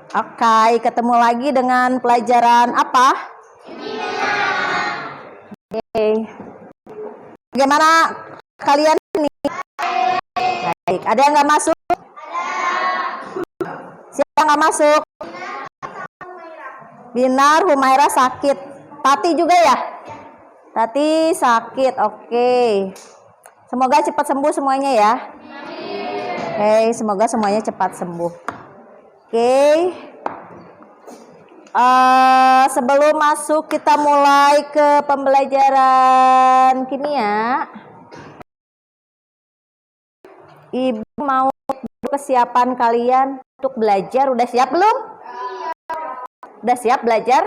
Oke, ketemu lagi dengan pelajaran apa? Oke. Bagaimana kalian ini? Baik. Ada yang nggak masuk? Siapa yang nggak masuk? Binar, Humaira sakit. Tati juga ya? Tati sakit. Oke. Semoga cepat sembuh semuanya ya. Oke, semoga semuanya cepat sembuh. Oke. Sebelum masuk kita mulai ke pembelajaran kimia. Ibu mau kesiapan kalian untuk belajar. Udah siap belum? Udah siap belajar?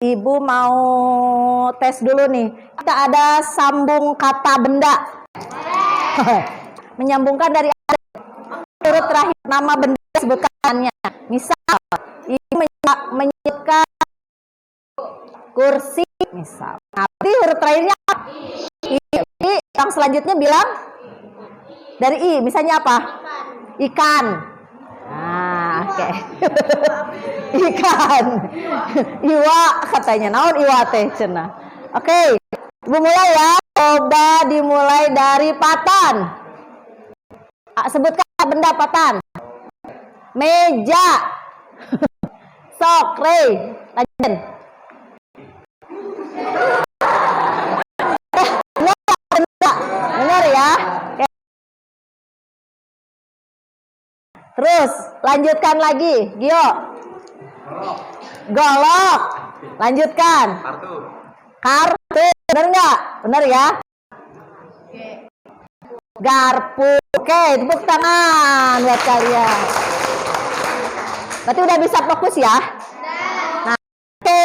Ibu mau tes dulu nih. Kita ada sambung kata benda. Menyambungkan dari huruf terakhir nama benda disebutkannya. Misal, ibu menyebutkan kursi. Misal. Nanti huruf terakhirnya I. Jadi yang selanjutnya bilang dari I. Misalnya apa? Ikan. Nah, oke. Ikan. Iwa katanya. Naon iwa teh cenah. Oke. Ibu mulai ya. Coba dimulai dari Patan. Sebutkan benda Patan. Meja. Sok, Rey. Lanjut. Benar ya. Terus lanjutkan lagi, Gio. Golok. Lanjutkan. Kartu. Benar nggak? Benar ya. Garpu. Oke, tepuk tangan buat kalian. Berarti udah bisa fokus ya. Nah, oke.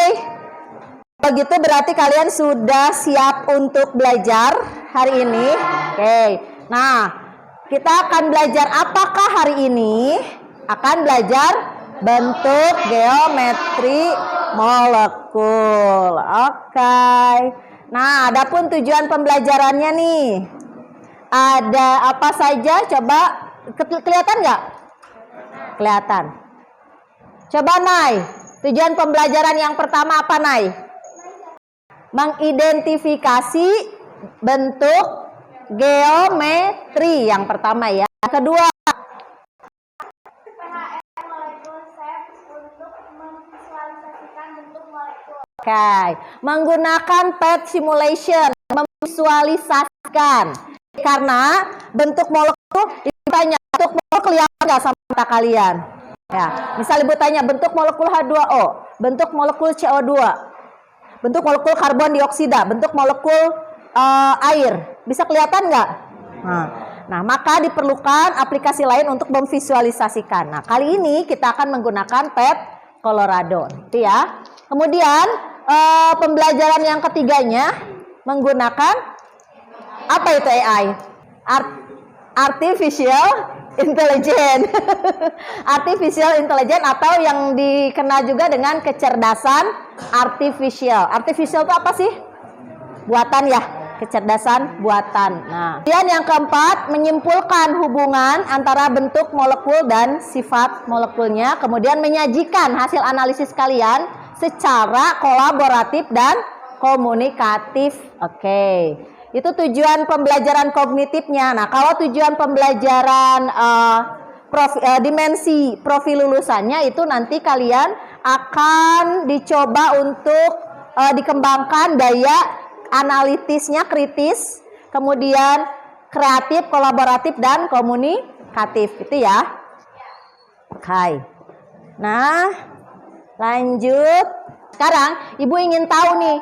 Begitu berarti kalian sudah siap untuk belajar hari ini. Oke. Nah, kita akan belajar apakah hari ini? Akan belajar bentuk geometri molekul. Oke. Nah, adapun tujuan pembelajarannya nih. Ada apa saja? Coba kelihatan nggak? Kelihatan. Coba Nay. Tujuan pembelajaran yang pertama apa Nay? Mengidentifikasi bentuk geometri yang pertama ya. Kedua, oke, menggunakan PET simulation, memvisualisasikan. Karena bentuk molekul ditanya bentuk molekul yang enggak sama mata kalian. Ya, misal Ibu tanya bentuk molekul H2O, bentuk molekul CO2, bentuk molekul karbon dioksida, bentuk molekul air. Bisa kelihatan nggak? Nah, maka diperlukan aplikasi lain untuk memvisualisasikan. Nah, kali ini kita akan menggunakan PET Colorado. Itu ya. Kemudian pembelajaran yang ketiganya menggunakan apa itu AI? Artificial Intelligence. Artificial Intelligence atau yang dikenal juga dengan kecerdasan artificial. Artificial itu apa sih? Buatan ya, kecerdasan buatan. Nah, kemudian yang keempat, menyimpulkan hubungan antara bentuk molekul dan sifat molekulnya, kemudian menyajikan hasil analisis kalian secara kolaboratif dan komunikatif. Oke. Itu tujuan pembelajaran kognitifnya. Nah, kalau tujuan pembelajaran dimensi profil lulusannya itu nanti kalian akan dicoba untuk dikembangkan daya analitisnya kritis, kemudian kreatif, kolaboratif, dan komunikatif. Itu ya. Oke. Nah, lanjut. Sekarang Ibu ingin tahu nih,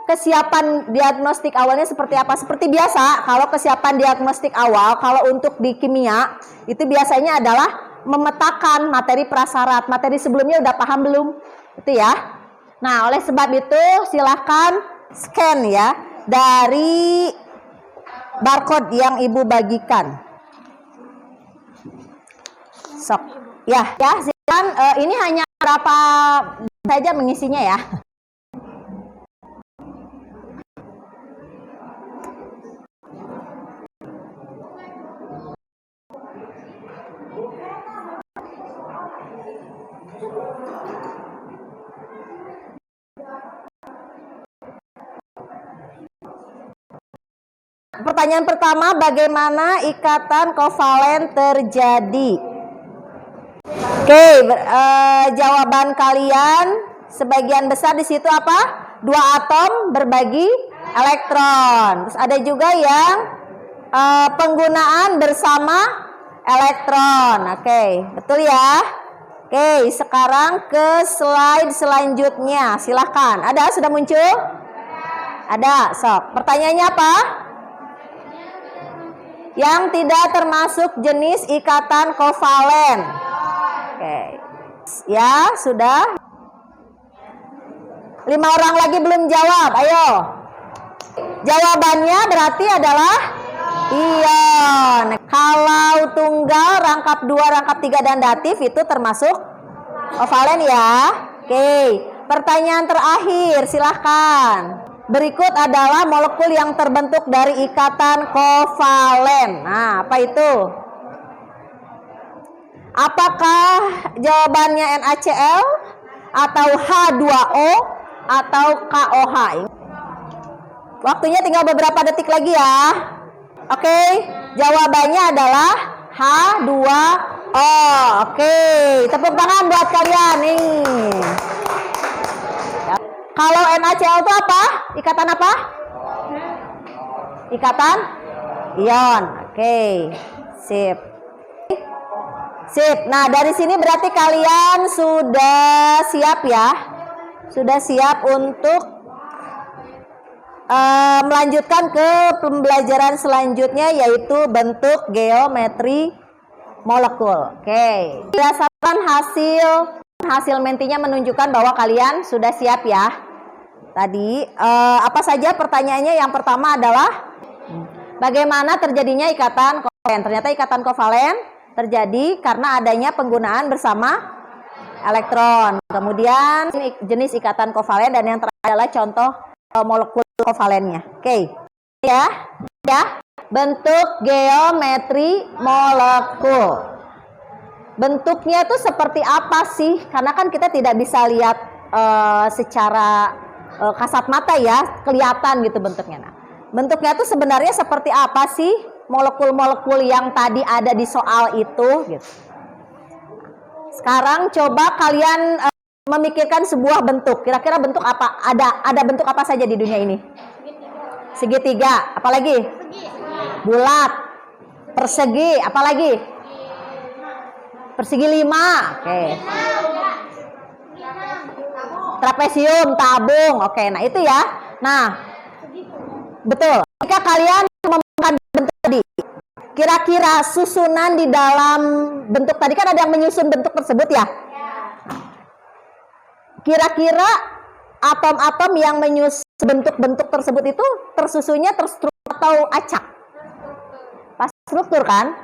kesiapan diagnostik awalnya seperti apa? Seperti biasa, kalau kesiapan diagnostik awal, kalau untuk di kimia, itu biasanya adalah memetakan materi prasyarat. Materi sebelumnya udah paham belum? Itu ya. Nah, oleh sebab itu silahkan scan ya dari barcode yang Ibu bagikan. Sok. Ya, silakan. Ini hanya berapa saja mengisinya ya. Pertanyaan pertama, bagaimana ikatan kovalen terjadi? Oke, jawaban kalian sebagian besar di situ apa? Dua atom berbagi elektron. Terus ada juga yang penggunaan bersama elektron. Oke, betul ya? Oke, sekarang ke slide selanjutnya. Silahkan. Ada? Sudah muncul? Ada. Sok. Pertanyaannya apa? Yang tidak termasuk jenis ikatan kovalen. Oke. Ya, sudah. 5 orang lagi belum jawab. Ayo. Jawabannya berarti adalah ion. Kalau tunggal, rangkap 2, rangkap 3 dan datif itu termasuk kovalen ya. Oke. Pertanyaan terakhir, silahkan. Berikut adalah molekul yang terbentuk dari ikatan kovalen. Nah, apa itu? Apakah jawabannya NaCl atau H2O atau KOH? Waktunya tinggal beberapa detik lagi ya. Oke, jawabannya adalah H2O. Oke, tepuk tangan buat kalian nih. Kalau NaCl itu apa? Ikatan apa? Ikatan ion. Oke, sip. Sip. Nah, dari sini berarti kalian sudah siap ya. Sudah siap untuk melanjutkan ke pembelajaran selanjutnya, yaitu bentuk geometri molekul. Oke. Berdasarkan hasil mentinya menunjukkan bahwa kalian sudah siap ya. Tadi apa saja pertanyaannya? Yang pertama adalah bagaimana terjadinya ikatan kovalen. Ternyata ikatan kovalen terjadi karena adanya penggunaan bersama elektron. Kemudian jenis ikatan kovalen, dan yang terakhir adalah contoh molekul kovalennya. Oke. Ya. Bentuk geometri molekul. Bentuknya itu seperti apa sih? Karena kan kita tidak bisa lihat secara kasat mata ya, kelihatan gitu bentuknya. Nah, bentuknya itu sebenarnya seperti apa sih molekul-molekul yang tadi ada di soal itu gitu. Sekarang coba kalian memikirkan sebuah bentuk. Kira-kira bentuk apa? Ada bentuk apa saja di dunia ini? Segitiga, apalagi? Bulat, persegi, apalagi? Persegi 5. Oke. Trapesium, tabung. Oke, nah itu ya. Nah, betul. Jika kalian membuat bentuk tadi, kira-kira susunan di dalam bentuk tadi kan ada yang menyusun bentuk tersebut ya. Kira-kira atom-atom yang menyusun bentuk-bentuk tersebut itu tersusunnya terstruktur atau acak? Pas struktur kan?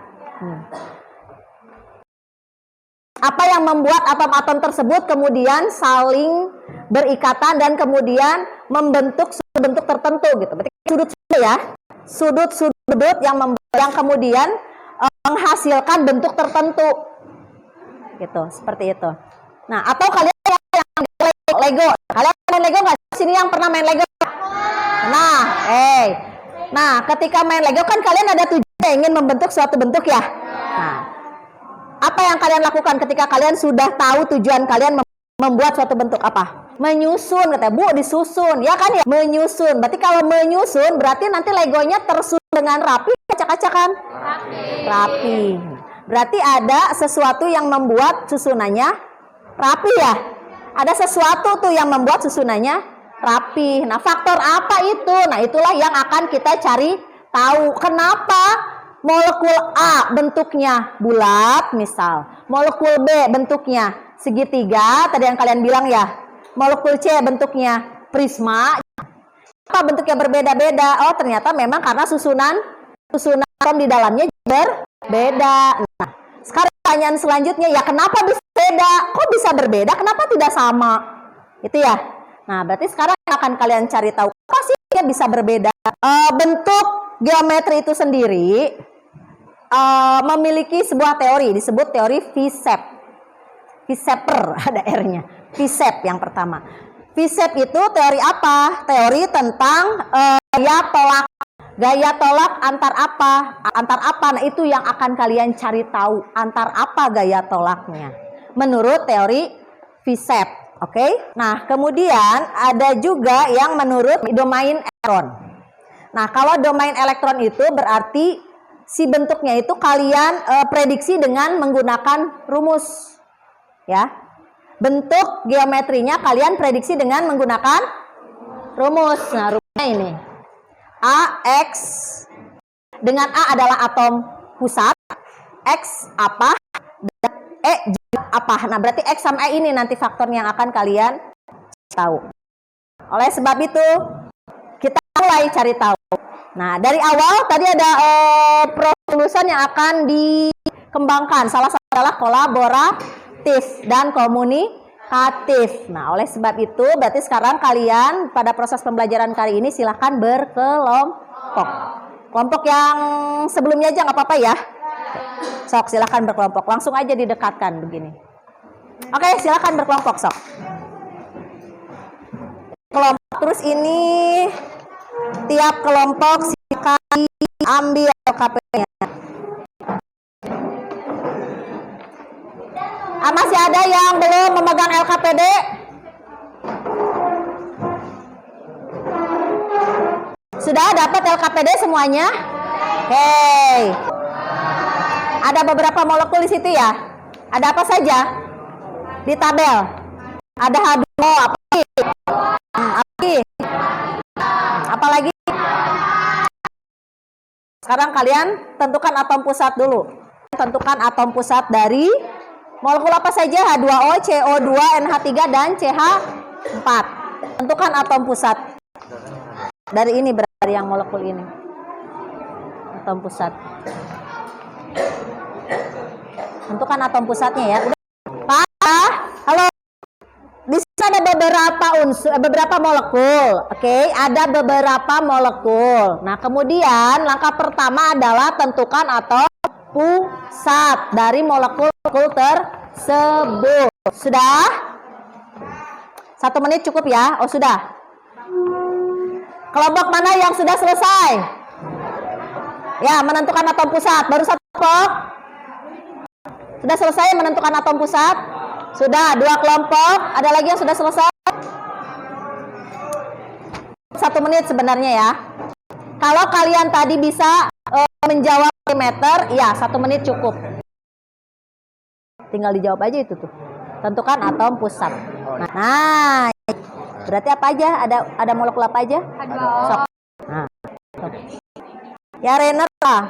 Apa yang membuat atom-atom tersebut kemudian saling berikatan dan kemudian membentuk bentuk tertentu gitu. Berarti sudut-sudut ya. Sudut-sudut yang kemudian menghasilkan bentuk tertentu. Gitu, seperti itu. Nah, atau kalian yang Lego. Kalian main Lego nggak? Sini yang pernah main Lego? Nah, Nah, ketika main Lego kan kalian ada tujuan ingin membentuk suatu bentuk ya. Nah, apa yang kalian lakukan ketika kalian sudah tahu tujuan kalian membuat suatu bentuk apa? Menyusun, katanya Bu, disusun, ya kan ya? Menyusun. Berarti kalau menyusun berarti nanti Legonya tersusun dengan rapi, acak-acakan? Rapi. Berarti ada sesuatu yang membuat susunannya rapi ya? Ada sesuatu tuh yang membuat susunannya rapi. Nah, faktor apa itu? Nah, itulah yang akan kita cari tahu. Kenapa molekul A bentuknya bulat misal, molekul B bentuknya segitiga, tadi yang kalian bilang ya, molekul C bentuknya prisma. Apa bentuknya berbeda-beda? Oh, ternyata memang karena susunan atom di dalamnya berbeda. Nah, sekarang pertanyaan selanjutnya, ya kenapa bisa beda? Kok bisa berbeda? Kenapa tidak sama? Itu ya. Nah, berarti sekarang akan kalian cari tahu apa sih yang bisa berbeda. Bentuk geometri itu sendiri memiliki sebuah teori, disebut teori V-shape. Visceper, ada R-nya. Viscep yang pertama. Viscep itu teori apa? Teori tentang gaya tolak. Gaya tolak antar apa? Antar apa? Nah, itu yang akan kalian cari tahu. Antar apa gaya tolaknya? Menurut teori Viscep. Oke? Nah, kemudian ada juga yang menurut domain elektron. Nah, kalau domain elektron itu berarti si bentuknya itu kalian prediksi dengan menggunakan rumus. Ya. Bentuk geometrinya kalian prediksi dengan menggunakan rumus. Nah, rumusnya ini. AX dengan A adalah atom pusat, X apa, dan E apa. Nah, berarti X sama E ini nanti faktornya yang akan kalian tahu. Oleh sebab itu, kita mulai cari tahu. Nah, dari awal tadi ada perurusan yang akan dikembangkan. Salah satu adalah kolaboratif dan komunikatif. Nah, oleh sebab itu, berarti sekarang kalian pada proses pembelajaran kali ini silahkan berkelompok. Kelompok yang sebelumnya aja nggak apa-apa ya. Sok, silahkan berkelompok. Langsung aja didekatkan begini. Oke, silahkan berkelompok, sok. Kelompok terus ini tiap kelompok silakan ambil LKP-nya. Masih ada yang belum memegang LKPD? Sudah dapat LKPD semuanya? Oke. Ada beberapa molekul di situ ya? Ada apa saja? Di tabel. Ada H2O, apa lagi? Apa lagi? Sekarang kalian tentukan atom pusat dulu. Tentukan atom pusat dari molekul apa saja? H2O, CO2, NH3, dan CH4. Tentukan atom pusat. Dari ini berarti yang molekul ini. Atom pusat. Tentukan atom pusatnya ya. Udah. Pak, halo. Di sini ada beberapa molekul. Oke, ada beberapa molekul. Nah, kemudian langkah pertama adalah tentukan atom pusat dari molekul tersebut. Sudah? 1 menit cukup ya? Oh, sudah. Kelompok mana yang sudah selesai? Ya, menentukan atom pusat. Baru 1 kelompok? Sudah selesai menentukan atom pusat? Sudah, 2 kelompok. Ada lagi yang sudah selesai? 1 menit sebenarnya ya. Kalau kalian tadi bisa menjawab meter, ya 1 menit cukup. Tinggal dijawab aja itu tuh. Tentukan atom pusat. Nah, berarti apa aja? Ada molekul apa aja? Sok. Nah, sok. Ya Renner lah.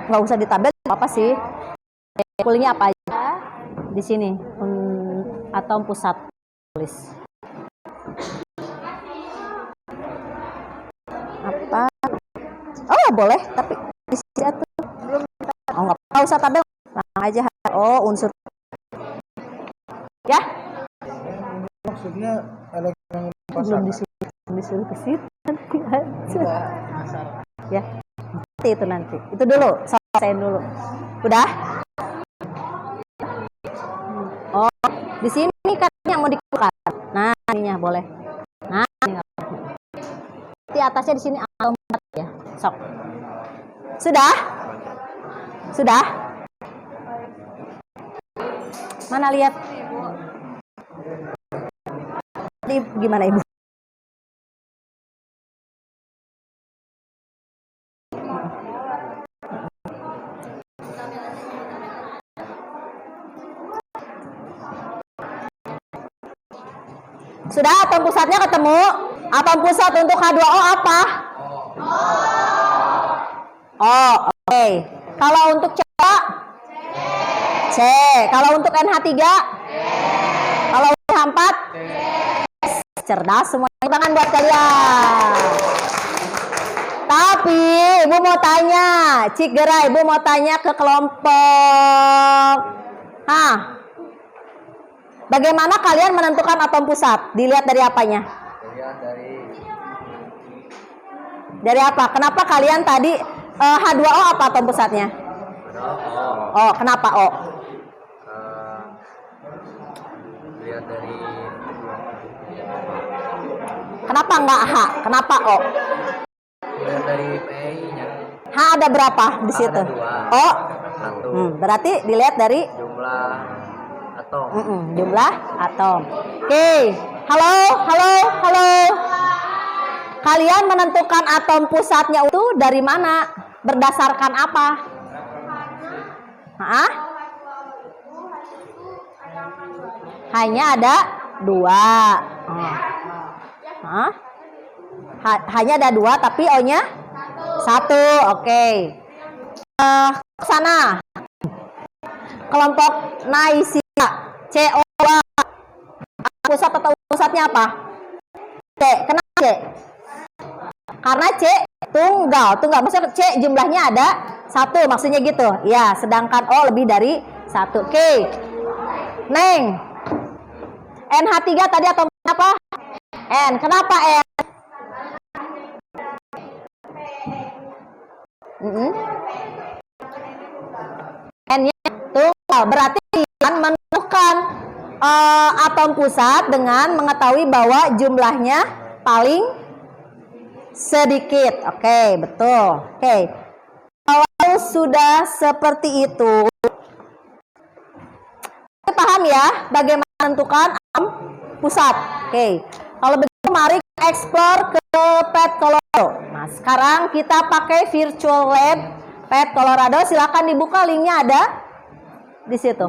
Nggak usah ditabel apa sih? Molekulnya apa aja? Di sini atom pusat tulis. Apa? Oh boleh, tapi di sini tuh belum. Oh nggak usah tabel, langsung aja. Oh unsur. Ya? Maksudnya elektron belum disuruh ke situ nanti aja. Ya, itu nanti. Itu dulu, selesaiin dulu. Udah? Oh, di sini kan yang mau dikeluarkan. Nah, ininya boleh. Nah, ini di atasnya di sini atom ya. Sok. Sudah? Sudah? Mana lihat? Ini gimana Ibu? Sudah, atom pusatnya ketemu. Atom pusat untuk H2O apa? Oh, oke. Kalau untuk C? C. Kalau untuk NH3? Kalau untuk H4? Cerdas semua. Tangan buat kalian. Tapi Ibu mau tanya, Cik Gerai, Ibu mau tanya ke kelompok. Bagaimana kalian menentukan atom pusat? Dilihat dari apanya? Dilihat dari apa? Kenapa kalian tadi H2O apa atom pusatnya? Oh, kenapa O? Lihat dari Kenapa nggak H? Kenapa O? lihat dari PI-nya. H ada berapa di situ? Ada 2. O? Satu Berarti dilihat dari jumlah atom. jumlah atom. Oke. Halo, halo, halo. Kalian menentukan atom pusatnya itu dari mana? Berdasarkan apa? Hah? Hanya ada 2. Hah? Hanya ada 2 tapi O-nya 1. Oke. Sana. Kelompok Naisia, CO. Pusat atau pusatnya apa? C. Kenapa C? Karena C tunggal. Maksudnya C jumlahnya ada 1, maksudnya gitu. Ya, sedangkan O lebih dari 1. Oke. Neng. NH3 tadi atau apa? N. Kenapa N? N-nya tunggal. Berarti kalian menentukan atom pusat dengan mengetahui bahwa jumlahnya paling sedikit. Oke, betul. Oke. Kalau sudah seperti itu, paham ya bagaimana menentukan atom pusat. Oke. Kalau begitu mari kita explore ke PET Colorado. Nah, sekarang kita pakai virtual lab PET Colorado. Silakan dibuka, linknya ada di situ.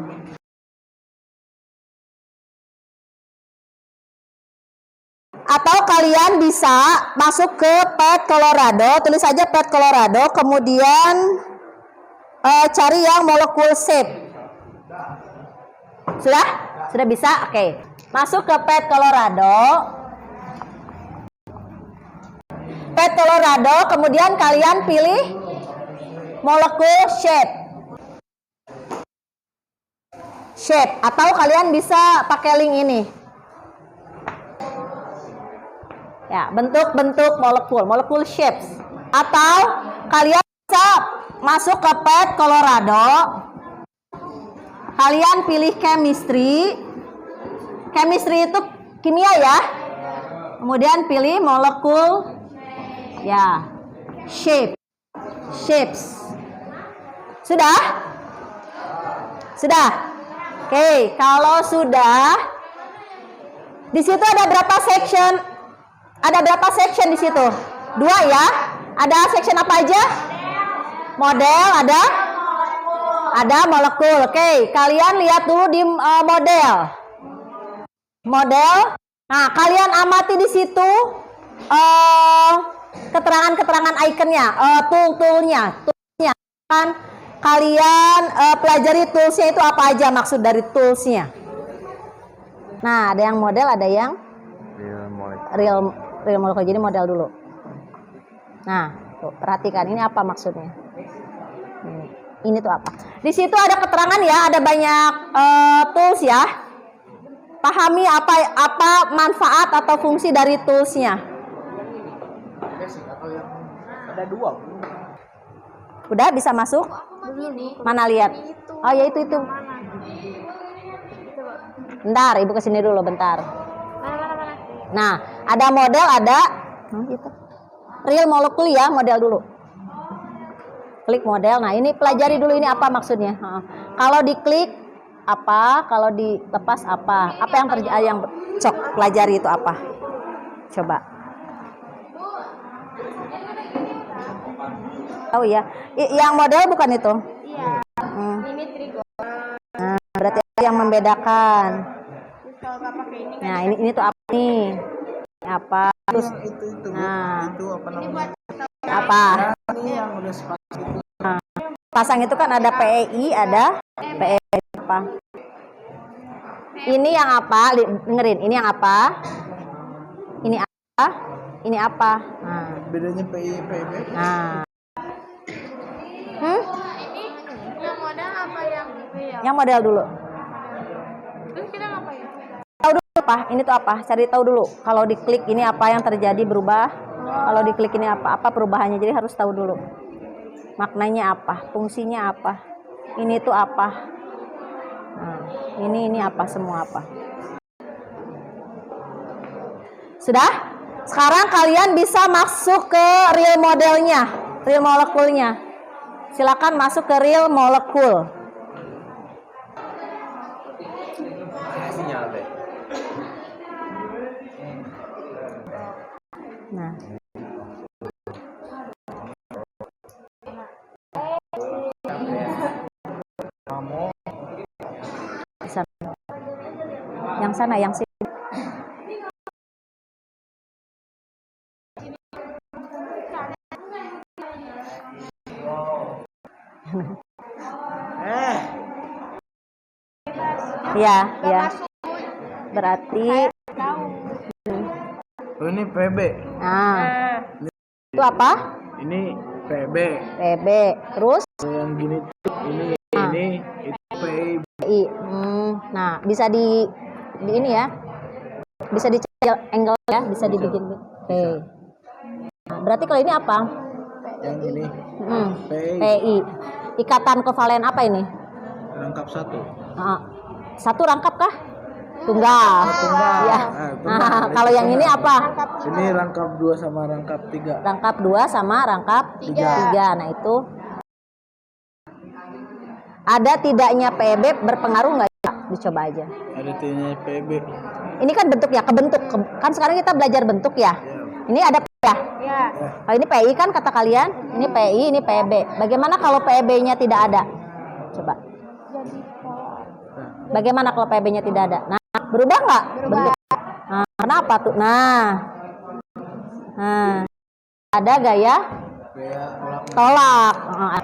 Atau kalian bisa masuk ke PET Colorado, tulis saja PET Colorado, kemudian cari yang molekul shape. Sudah? Sudah bisa? Oke. Masuk ke PET Colorado. PET Colorado, kemudian kalian pilih molekul shape. Shape, atau kalian bisa pakai link ini. Ya, bentuk-bentuk molekul shapes. Atau kalian bisa masuk ke PET Colorado. Kalian pilih chemistry. Chemistry itu kimia ya. Kemudian pilih molekul ya, shapes. Sudah? Sudah? Oke, kalau sudah, di situ ada berapa section? Ada berapa section di situ? 2 ya. Ada section apa aja? Model, ada molekul. Oke, kalian lihat dulu di model. Nah, kalian amati di situ keterangan-keterangan ikonnya, toolsnya. Kan kalian pelajari toolsnya itu apa aja, maksud dari toolsnya. Nah, ada yang model, ada yang real molekul. Jadi model dulu. Nah, tuh, perhatikan ini apa maksudnya. Ini tuh apa? Di situ ada keterangan ya, ada banyak tools ya. Pahami apa manfaat atau fungsi dari toolsnya. Ada 2. Udah bisa masuk? Mana lihat? Oh ya itu. Bentar, ibu kesini dulu bentar. Nah, ada model, ada real molekul ya, model dulu. Klik model. Nah, ini pelajari dulu ini apa maksudnya. Kalau diklik apa, kalau dilepas apa? Apa yang terjadi, yang cok pelajari itu apa? Coba. Tahu ya? Yang model bukan itu? Iya. Ini trigon. Nah, berarti yang membedakan. Kalau nggak pakai ini Nah, ini tuh apa nih? Apa? Terus Itu nah, itu apa namanya? apa? Ini yang udah sepasang itu. Pasang itu kan ada PEI, ada PEI apa? Ini yang apa? Dengerin, ini yang apa? Ini apa? Ini apa? Nah. Bedanya PI PB. Nah. ini yang modal apa yang real? Yang model dulu. Terus kita ngapain? Tahu dulu apa? Ini tuh apa? Cari tahu dulu. Kalau diklik ini apa yang terjadi berubah? Kalau diklik ini apa perubahannya? Jadi harus tahu dulu. Maknanya apa? Fungsinya apa? Ini tuh apa? Nah, ini apa? Semua apa? Sudah? Sekarang kalian bisa masuk ke real modelnya, real molekulnya. Silakan masuk ke real molekul. Sinyal deh. Nah, yang sana, yang sini. Ya, ya. Berarti Oh, ini PB. nah, itu apa? Ini PB. PB. Terus Yang gini tuh ini itu PI. I. Nah, bisa di ini ya. Bisa dicari angle ya, bisa dibikin. Oke. Nah, berarti kalau ini apa? Yang ini PI. PI. Ikatan kovalen apa ini? Rangkap 1. Satu rangkap kah? Tunggal. Ya. Nah, kalau yang ini apa? Ini rangkap 2 sama rangkap 3. Rangkap 2 sama rangkap 3. Nah, itu ada tidaknya PB berpengaruh nggak ya? Dicoba aja. Ada tidaknya PB. Ini kan bentuknya kebentuk. Kan sekarang kita belajar bentuk ya. Ini ada ya. Ya. Kalau ini PI kan kata kalian, ini PI, ini PB. Bagaimana kalau PB-nya tidak ada? Coba. Bagaimana kalau PB-nya tidak ada? Nah, berubah nggak? Bentuk. Nah, kenapa tuh? Nah, ada gaya tolak.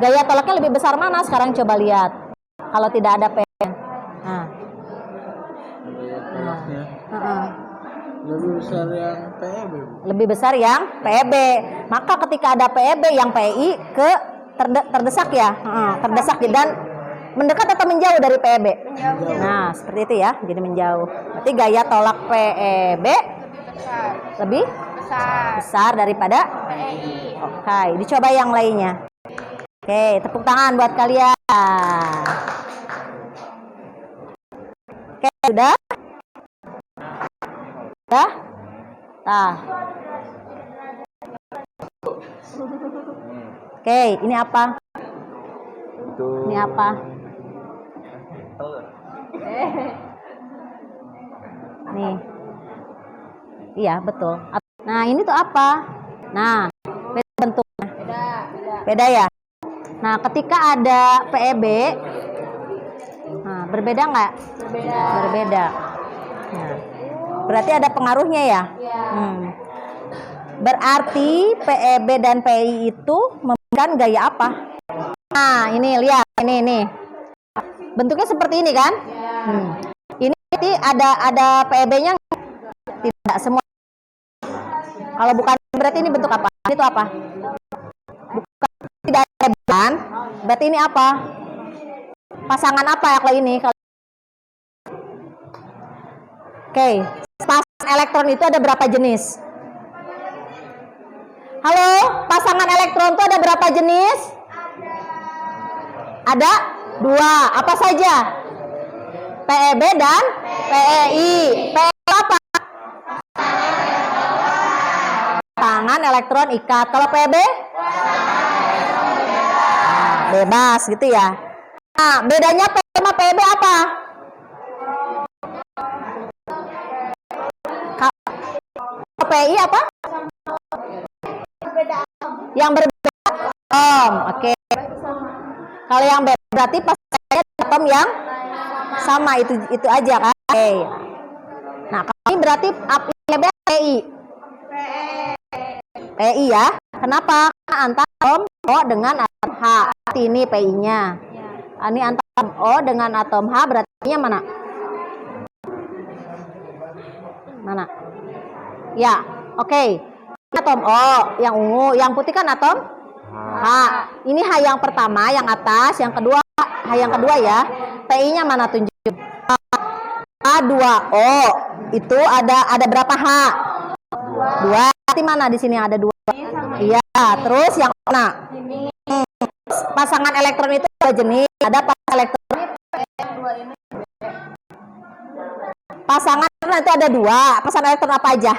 Gaya tolaknya lebih besar mana? Sekarang coba lihat. Kalau tidak ada PB. Nah. Lebih besar yang PB. Lebih besar yang PB. Maka ketika ada PB, yang PI ke terdesak ya, terdesak dan mendekat atau menjauh dari PB. Nah, seperti itu ya, jadi menjauh. Berarti gaya tolak PB lebih besar daripada PI. Oke, dicoba yang lainnya. Oke, tepuk tangan buat kalian. Oke, sudah? Sudah? Nah. Oke, ini apa? Ini apa? Nih. Iya, betul. Nah, ini tuh apa? Nah, beda bentuknya. Beda ya? Nah, ketika ada PEB, nah, berbeda nggak? Berbeda. Nah, berarti ada pengaruhnya ya? Berarti PEB dan PI itu memberikan gaya apa? Nah, ini lihat, ini. Bentuknya seperti ini kan? Ini ada PEB-nya tidak semua. Kalau bukan berarti ini bentuk apa? Itu apa? Bukan, tidak ada bukan. Berarti ini apa? Pasangan apa ya kalau ini? Oke, pasangan elektron itu ada berapa jenis? Halo, pasangan elektron itu ada berapa jenis? Ada 2. Apa saja? PEB dan PEI. PEI apa? Pasangan elektron ikat. Kalau PEB? Bebas gitu ya. Nah, bedanya PEI sama PEB apa? PEI apa? Yang berbeda atom. Oke. Kalau yang beda berarti pasangannya atom yang sama, itu aja kan? Oke. Nah, kalau ini berarti PEI. PEI ya. Kenapa? Karena antara atom O dengan atom H. Berarti ini PI-nya. Ini antara atom O dengan atom H berarti mana? Mana? Ya, oke. Atom O, yang ungu, yang putih kan atom H. Ini H yang pertama, yang atas, yang kedua H yang kedua ya. PI-nya mana, tunjuk? H2O. Itu ada berapa H? 2. Berarti mana di sini ada 2? Iya, terus yang mana? pasangan elektron itu dua jenis. Ada pasangan elektron. Pasangan elektron itu ada dua. Pasangan elektron apa aja?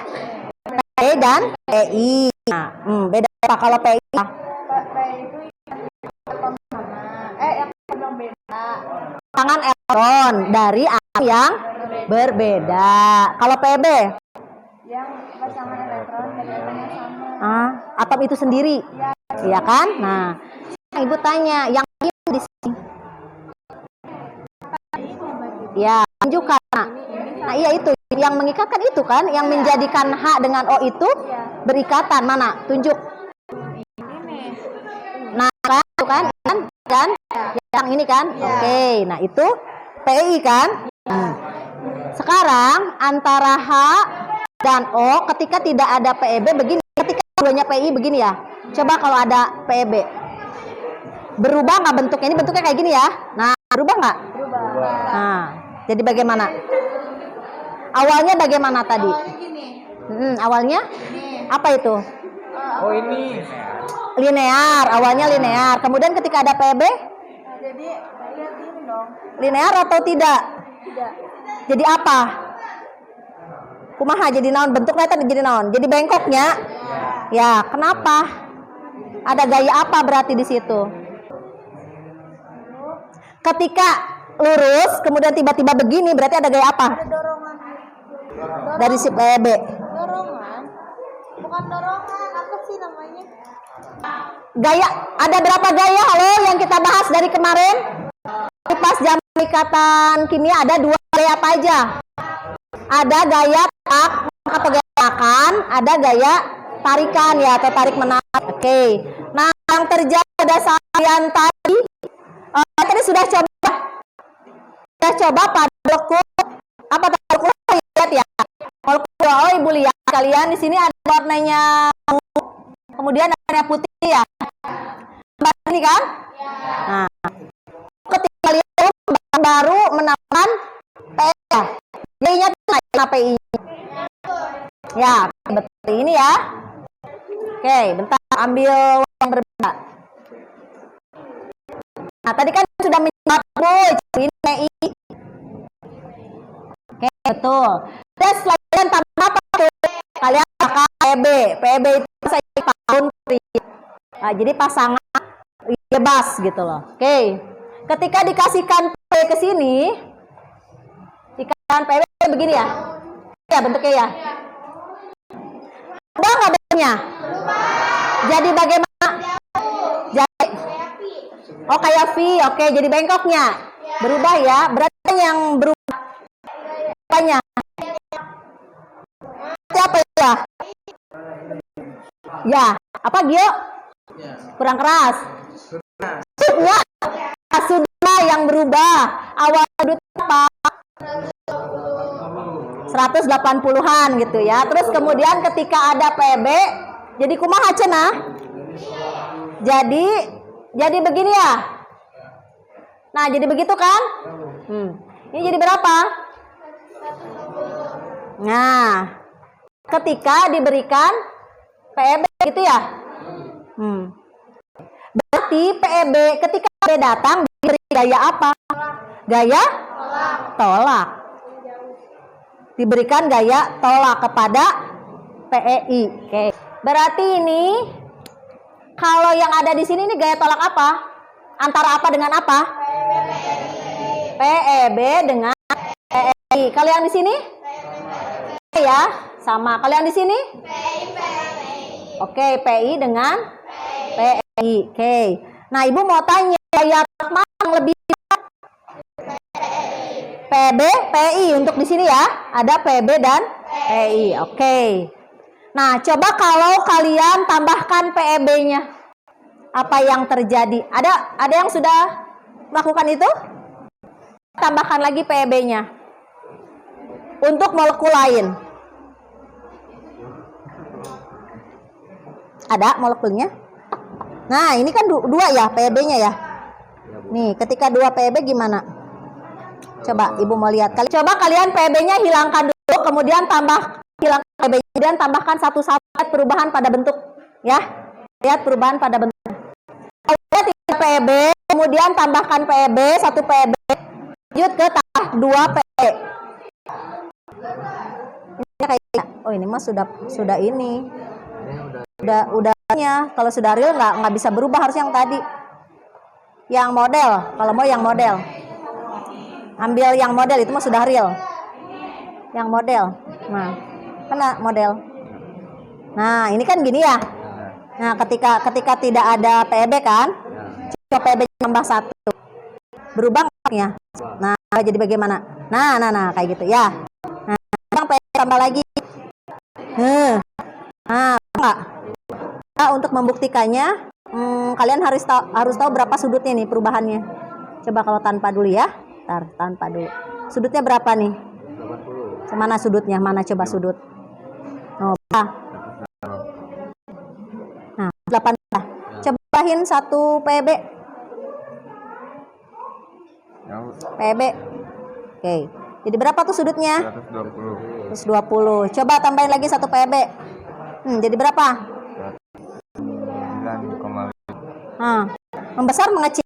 P dan PI. Nah, beda apa kalau PI? Pasangan elektron dari atom yang berbeda. Kalau PB? Yang pasangan elektron dari atom yang sama. Atom itu sendiri. Iya kan? Nah, Ibu tanya, yang di sini. Ya, tunjukkan. Nah, iya itu yang mengikatkan itu kan, yang menjadikan H dengan O itu berikatan. Mana? Tunjuk. Nah, kan? Yang ini kan? Oke, nah itu PI kan? Sekarang antara H dan O ketika tidak ada PEB begini, ketika keduanya PI begini ya. Coba kalau ada PEB. Berubah nggak bentuknya? Ini bentuknya kayak gini ya. Nah, berubah nggak? Berubah. Nah, jadi bagaimana? Awalnya bagaimana tadi? Awalnya gini. Awalnya? Ini. Apa itu? Oh ini. Linear. Awalnya linear. Kemudian ketika ada PEB? Jadi lihat ini dong. Linear atau tidak? Tidak. Jadi apa? Kumaha jadi naon? Bentuknya tadi jadi naon? Jadi bengkoknya? Ya, kenapa? Ada gaya apa berarti di situ? Ketika lurus, kemudian tiba-tiba begini, berarti ada gaya apa? Ada dorongan. Dari si PEB. Dorongan. Bukan dorongan, apa sih namanya? Gaya, ada berapa gaya halo yang kita bahas dari kemarin? Pas jam ikatan kimia ada dua gaya apa aja? Ada gaya tak atau gaya makan, ada gaya tarikan ya atau tarik menarik. Oke. Nah, yang terjadi pada saat kalian tadi sudah coba pada molekul apa molekul lihat ya. Molekul Ibu lihat kalian di sini ada warnanya kemudian warna putih ya. Ini kan? Nah, ketika kalian baru menambahkan PI. J-nya naik PI. Ya, betul ini ya. Oke, bentar ambil yang berbeda. Nah, tadi kan sudah menjawab ini PI. Oke, betul. Terus kalian tambah apa tuh? Kalian pakai PB. PB itu saya tahun. Nah, jadi pasangan bebas gitu loh. Oke. Ketika dikasihkan P ke sini, dikasihkan PB begini ya. Ya bentuknya ya. Berubah nggak bentuknya? Jadi bagaimana? Jadi kayak V. Oke, jadi bengkoknya berubah ya. Berarti yang berubah apanya? Apa ya? Ya, apa Gio? Kurang keras. Ya, sudah yang berubah. Awal apa? 180-an gitu ya. Terus kemudian ketika ada PB, jadi kumaha cenah? Jadi begini ya. Nah, jadi begitu kan? Ini jadi berapa? Nah, ketika diberikan PEB gitu ya. Berarti PEB ketika PEB datang diberi gaya apa? Gaya tolak. Diberikan gaya tolak kepada PEI. Oke. Berarti ini kalau yang ada di sini ini gaya tolak apa? Antara apa dengan apa? PEB dengan PEI. Kalau yang di sini? Ya, sama. Kalau yang di sini? Oke, PI dengan PEI. Oke. Nah, Ibu mau tanya gaya tolak mana yang lebih PB, PI untuk di sini ya. Ada PB dan PI. Oke. Nah, coba kalau kalian tambahkan PEB-nya. Apa yang terjadi? Ada yang sudah melakukan itu? Tambahkan lagi PEB-nya. Untuk molekul lain. Ada molekulnya? Nah, ini kan dua ya PEB-nya ya. Nih, ketika dua PEB gimana? Coba Ibu mau lihat. Coba kalian PEB-nya hilangkan dulu, kemudian hilangkan PEB-nya, kemudian tambahkan satu-satu perubahan pada bentuk ya. Lihat perubahan pada bentuk. Kalau tidak PEB, kemudian tambahkan PEB, 1 PEB, lanjut ke tambah 2 PEB. Ini kayak, oh ini mah sudah ini. Udahnya, kalau sudah real nggak bisa berubah, harus yang tadi. Yang model, kalau mau yang model. Ambil yang model, itu mah sudah real. Yang model. Nah, kena model. Nah, ini kan gini ya. Nah, ketika tidak ada PEB kan, coba PEB tambah 1. Berubah nggak? Nah, jadi bagaimana? Nah, kayak gitu ya. Nah, PEB tambah lagi. Nah, enggak. Nah, untuk membuktikannya, kalian harus tahu berapa sudutnya nih perubahannya. Coba kalau tanpa dulu ya. Tanpa dulu. Sudutnya berapa nih? 80. Mana sudutnya? Mana coba sudut? Oh, nah, 8. Cobain 1 PEB. PEB. Oke. Jadi berapa tuh sudutnya? 120. 120. Coba tambahin lagi 1 PEB. Jadi berapa? 9,5. Membesar mengecil.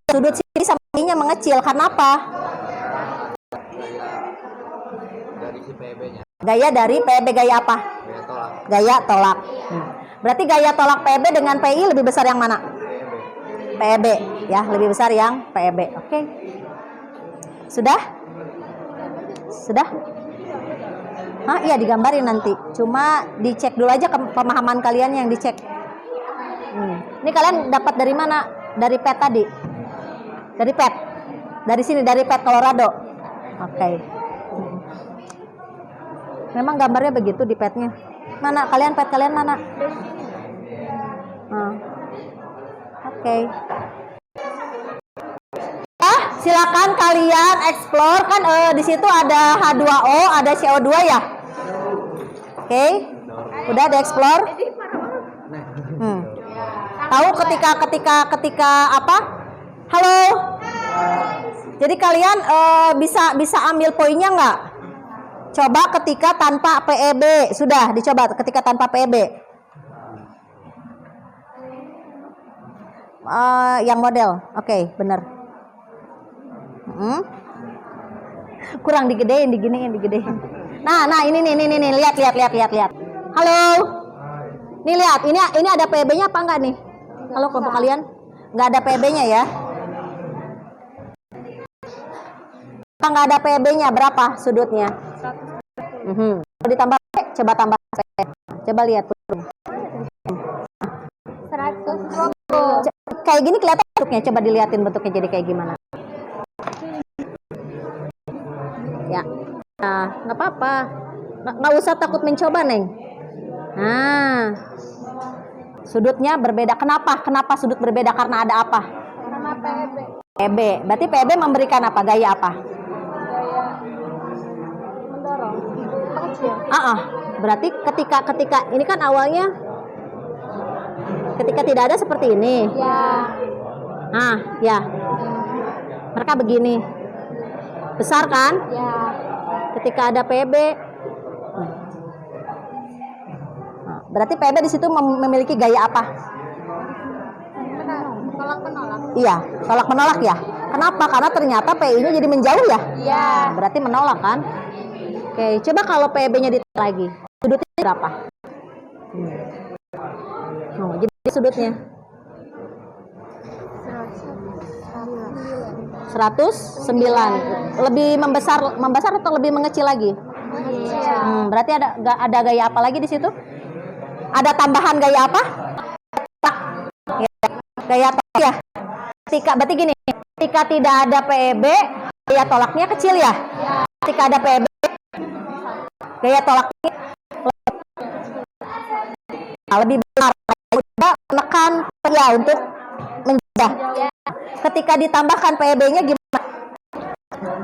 Sudut sini sama ininya mengecil. Karena apa? Dari si PEB-nya. Gaya dari PEB, gaya apa? Gaya tolak. Gaya tolak. Berarti gaya tolak PEB dengan PI lebih besar yang mana? PEB. Ya, lebih besar yang PEB. Oke. Sudah? Iya, digambarin nanti. Cuma dicek dulu aja pemahaman kalian yang dicek. Ini kalian dapat dari mana? Dari pet tadi? Dari pet? Dari sini, dari pet Colorado? Oke. Memang gambarnya begitu di petnya. Mana? Pet kalian mana? Oke. Silakan kalian explore kan di situ ada H2O, ada CO2 ya. Oke. Udah di explore. Tahu ketika apa? Halo. Jadi kalian bisa ambil poinnya nggak? Coba ketika tanpa PEB. Sudah dicoba ketika tanpa PEB. Yang model. Oke, benar. Kurang digedein. Nah, ini nih, lihat. Halo. Nih lihat, ini ada PEB-nya apa enggak nih? Halo kelompok kalian? Enggak ada PEB-nya ya? Enggak ada PEB-nya, berapa sudutnya? 100. Kalau ditambah P, coba tambah P. Coba lihat. 120. Kayak gini kelihatan bentuknya, coba dilihatin bentuknya jadi kayak gimana. Ya, nah, nggak apa-apa, nggak usah takut mencoba, Neng. Nah, sudutnya berbeda. Kenapa sudut berbeda? Karena ada apa? Karena PEB. PEB. Berarti PEB memberikan apa? Gaya apa? Gaya mendorong. Kecil. Berarti ketika ini kan awalnya ketika tidak ada seperti ini. Ya. Ya. Mereka begini. Besar kan? Ya. Ketika ada PEB. Berarti PEB di situ memiliki gaya apa? Tolak menolak. Iya, tolak menolak ya. Kenapa? Karena ternyata PI-nya jadi menjauh ya. Iya. Berarti menolak kan? Oke, coba kalau PEB-nya ditarik lagi. Sudutnya berapa? Jadi sudutnya 109. Lebih membesar atau lebih mengecil lagi? Berarti ada gaya apa lagi di situ? Ada tambahan gaya apa? Gaya tolak ya. Berarti gini, ketika tidak ada PEB, gaya tolaknya kecil ya. Ketika ada PEB, gaya tolaknya lebih besar. Coba menekan ya untuk menjauh. Ketika ditambahkan PEB-nya gimana?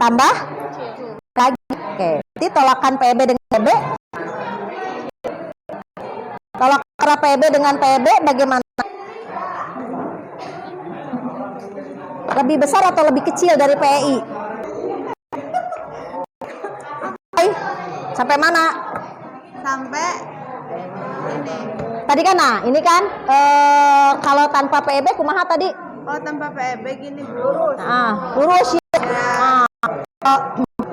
Tambah lagi. Oke, jadi tolakan PEB dengan PEB. Tolak antara PEB dengan PEB bagaimana? Lebih besar atau lebih kecil dari PEI? Sampai mana? Sampai ini. Tadi kan, nah ini kan kalau tanpa PEB kumaha tadi? Oh, tanpa PEB gini lurus. Lurus ya.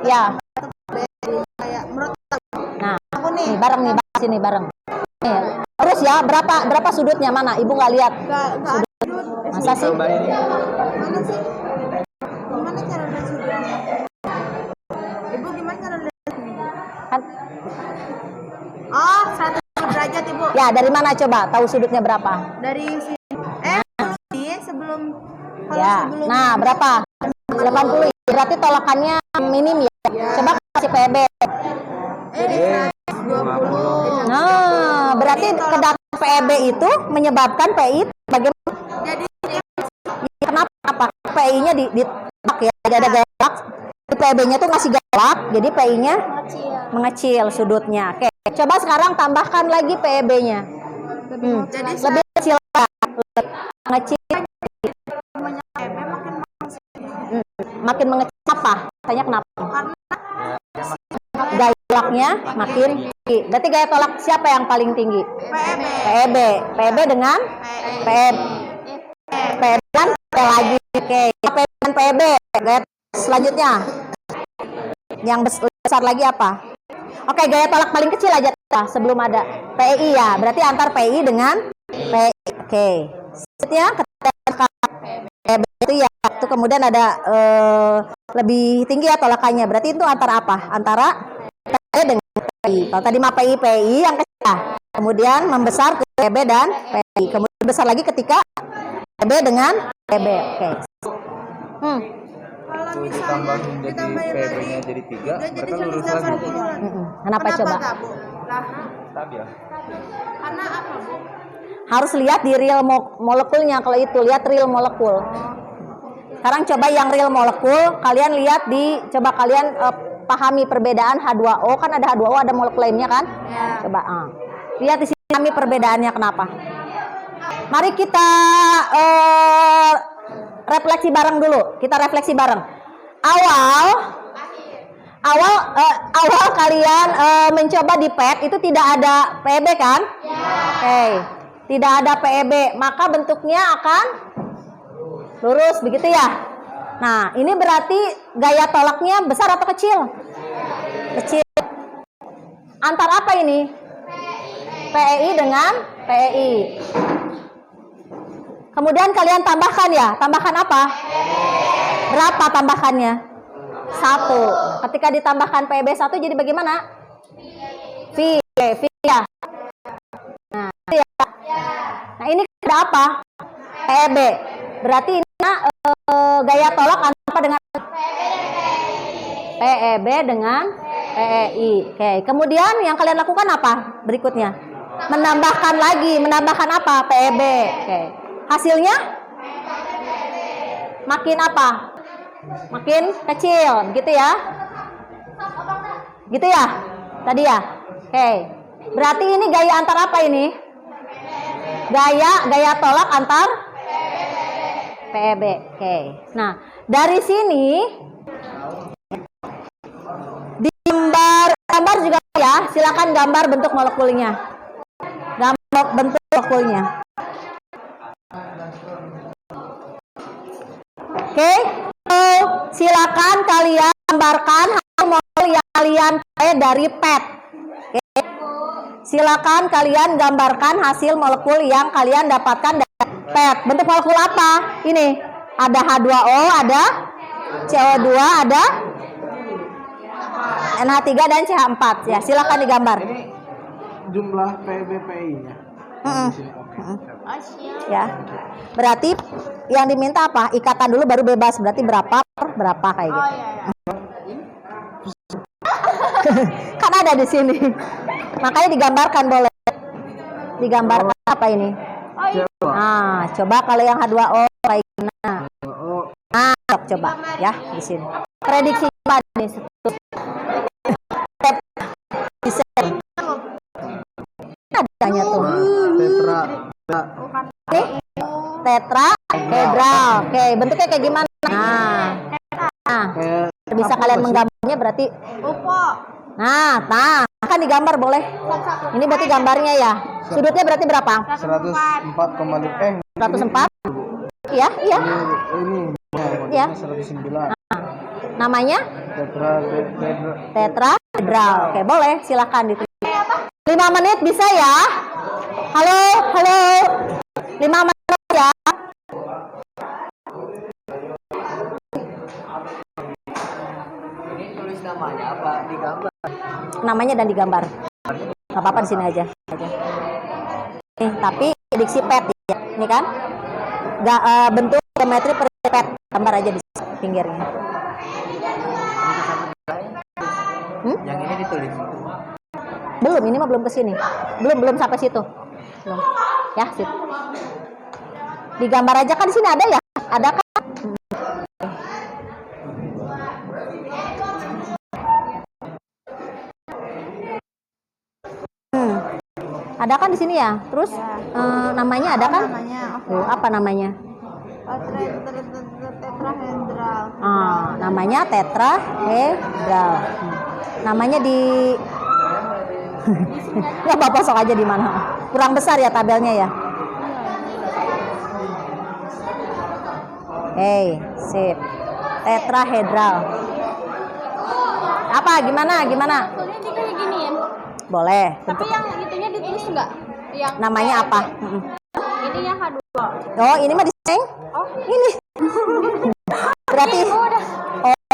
Ya. Kayak menurut Nah, aku nih. nih bareng nih, sini bareng. Nih, terus ya, berapa sudutnya mana? Ibu nggak lihat. Enggak ada sudut. Masa sih? Tambah ini. Mana sih? Gimana cara lihat sudutnya? Ibu gimana cara lihat sudutnya? Kan, Oh, 100 derajat Ibu. ya dari mana coba? Tahu sudutnya berapa? Dari sini. Sebelum kalau Ya. sebelum Nah, berapa? 80. Berarti tolakannya minim ya. Coba kasih PEB. Jadi 120. Nah, berarti kedatangan PEB itu menyebabkan PI bagaimana? Jadi Kenapa? Apa? PI-nya ditolak ya, jadi ada galak. PEB-nya tuh masih galak, jadi PI-nya mengecil sudutnya. Oke, coba sekarang tambahkan lagi PEB-nya. jadi Lebih kecil, mengecil, PEB makin mengecil apa? Tanya kenapa? karena Gaya tolaknya makin tinggi. Berarti gaya tolak siapa yang paling tinggi? PEB. PEB. PEB dengan PEB. PEB dan PEB lagi. Oke, PEB dan PEB. Gaya selanjutnya. Yang besar lagi apa? Oke, gaya tolak paling kecil aja sebelum ada PI ya. Berarti antar PI dengan PI. Oke. Selanjutnya ketika PEB itu ya, itu kemudian ada lebih tinggi ya tolakannya. Berarti itu antara apa? Antara PI dengan PI. Kalau tadi mah PI yang kecil. Kemudian membesar ke PB dan PI. Kemudian besar lagi ketika PB dengan PB. Oke. Kalau misalnya Ditambahin jadi ditambahin PB-nya lagi jadi 3, udah jadi mereka lurus 180 lagi. lagi. Kenapa coba? enggak, Bu? Lah, Stabil. karena apa, Bu? Harus lihat di real molekulnya. Kalau itu lihat real molekul. Sekarang coba yang real molekul, kalian lihat coba kalian pahami perbedaan H2O, kan ada H2O, ada molekul lainnya kan? Ya. Coba lihat di sini pahami perbedaannya kenapa. Mari kita refleksi bareng dulu. Kita refleksi bareng. Awal kalian mencoba di PET itu tidak ada PEB kan? Oke. Tidak ada PEB, maka bentuknya akan lurus begitu ya. Nah, ini berarti gaya tolaknya besar atau kecil? Kecil. Antar apa ini? PEI dengan PEI. Kemudian kalian tambahkan ya. Tambahkan apa? Berapa tambahkannya? 1. Ketika ditambahkan PEB 1 jadi bagaimana? V ya. Nah, ini ada apa? PEB. Berarti ini gaya tolak apa dengan PEB dengan PEI. Oke, kemudian yang kalian lakukan apa berikutnya? Menambahkan apa? PEB. Oke. Hasilnya makin apa? Makin kecil, gitu ya? Gitu ya? Tadi ya? Oke. Berarti ini gaya antar apa ini? Gaya tolak antar PEB. Oke. Nah, dari sini gambar juga ya. Silakan gambar bentuk molekulnya. Gambar bentuk molekulnya. Oke. Silakan kalian gambarkan hasil molekul yang kalian peroleh dari PET. Oke. Silakan kalian gambarkan hasil molekul yang kalian dapatkan dari PET. Bentuk molekul apa? Ini. Ada H2O, ada CO2, ada NH3 dan CH4. Ya, silakan digambar. Ini jumlah PBPI-nya. Ya. Berarti yang diminta apa? Ikatan dulu baru bebas. Berarti berapa kayak gitu. Kan ada di sini. Makanya digambarkan boleh. Digambarkan apa ini? Nah, coba kalau yang H2O kayak gimana? Nah, coba ya di sini. Prediksi apa nih? Adanya tuh. Tetrahedral. Oke, bentuknya kayak gimana? Nah, bisa kalian menggambarnya berarti. UFO. Nah, Akan digambar boleh. Ini berarti gambarnya ya. Sudutnya berarti berapa? 104,5. 104. Iya, iya. Ini Ya. 109. Namanya? Tetrahedral. Oke, boleh. Silakan ditulis. 5 menit bisa ya? Halo, halo. 5 menit ya. Ini tulis namanya apa? Digambar. Namanya dan digambar. Gak apa-apa di sini aja. Tapi diksi pet ya. Ini kan? Bentuk geometri per pet. Gambar aja di pinggirnya. Yang ini ditulis. Belum, ini mah belum ke sini. Belum sampai situ. Belum. Ya, situ. Digambar aja kan di sini ada ya? Ada kan? Ada kan di sini ya? Terus namanya ada kan? Namanya Apa namanya? tetrahedral. Namanya tetrahedral. Namanya di nggak apa-apa, sok aja di mana. Kurang besar ya tabelnya ya. Sip. Tetrahedral. Apa? Gimana? Soalnya dia kayak giniin. Boleh. Tapi yang itunya ditulis enggak? Yang Namanya apa? ini yang H2. Oh, ini mah di sini. Oh, Ini. Berarti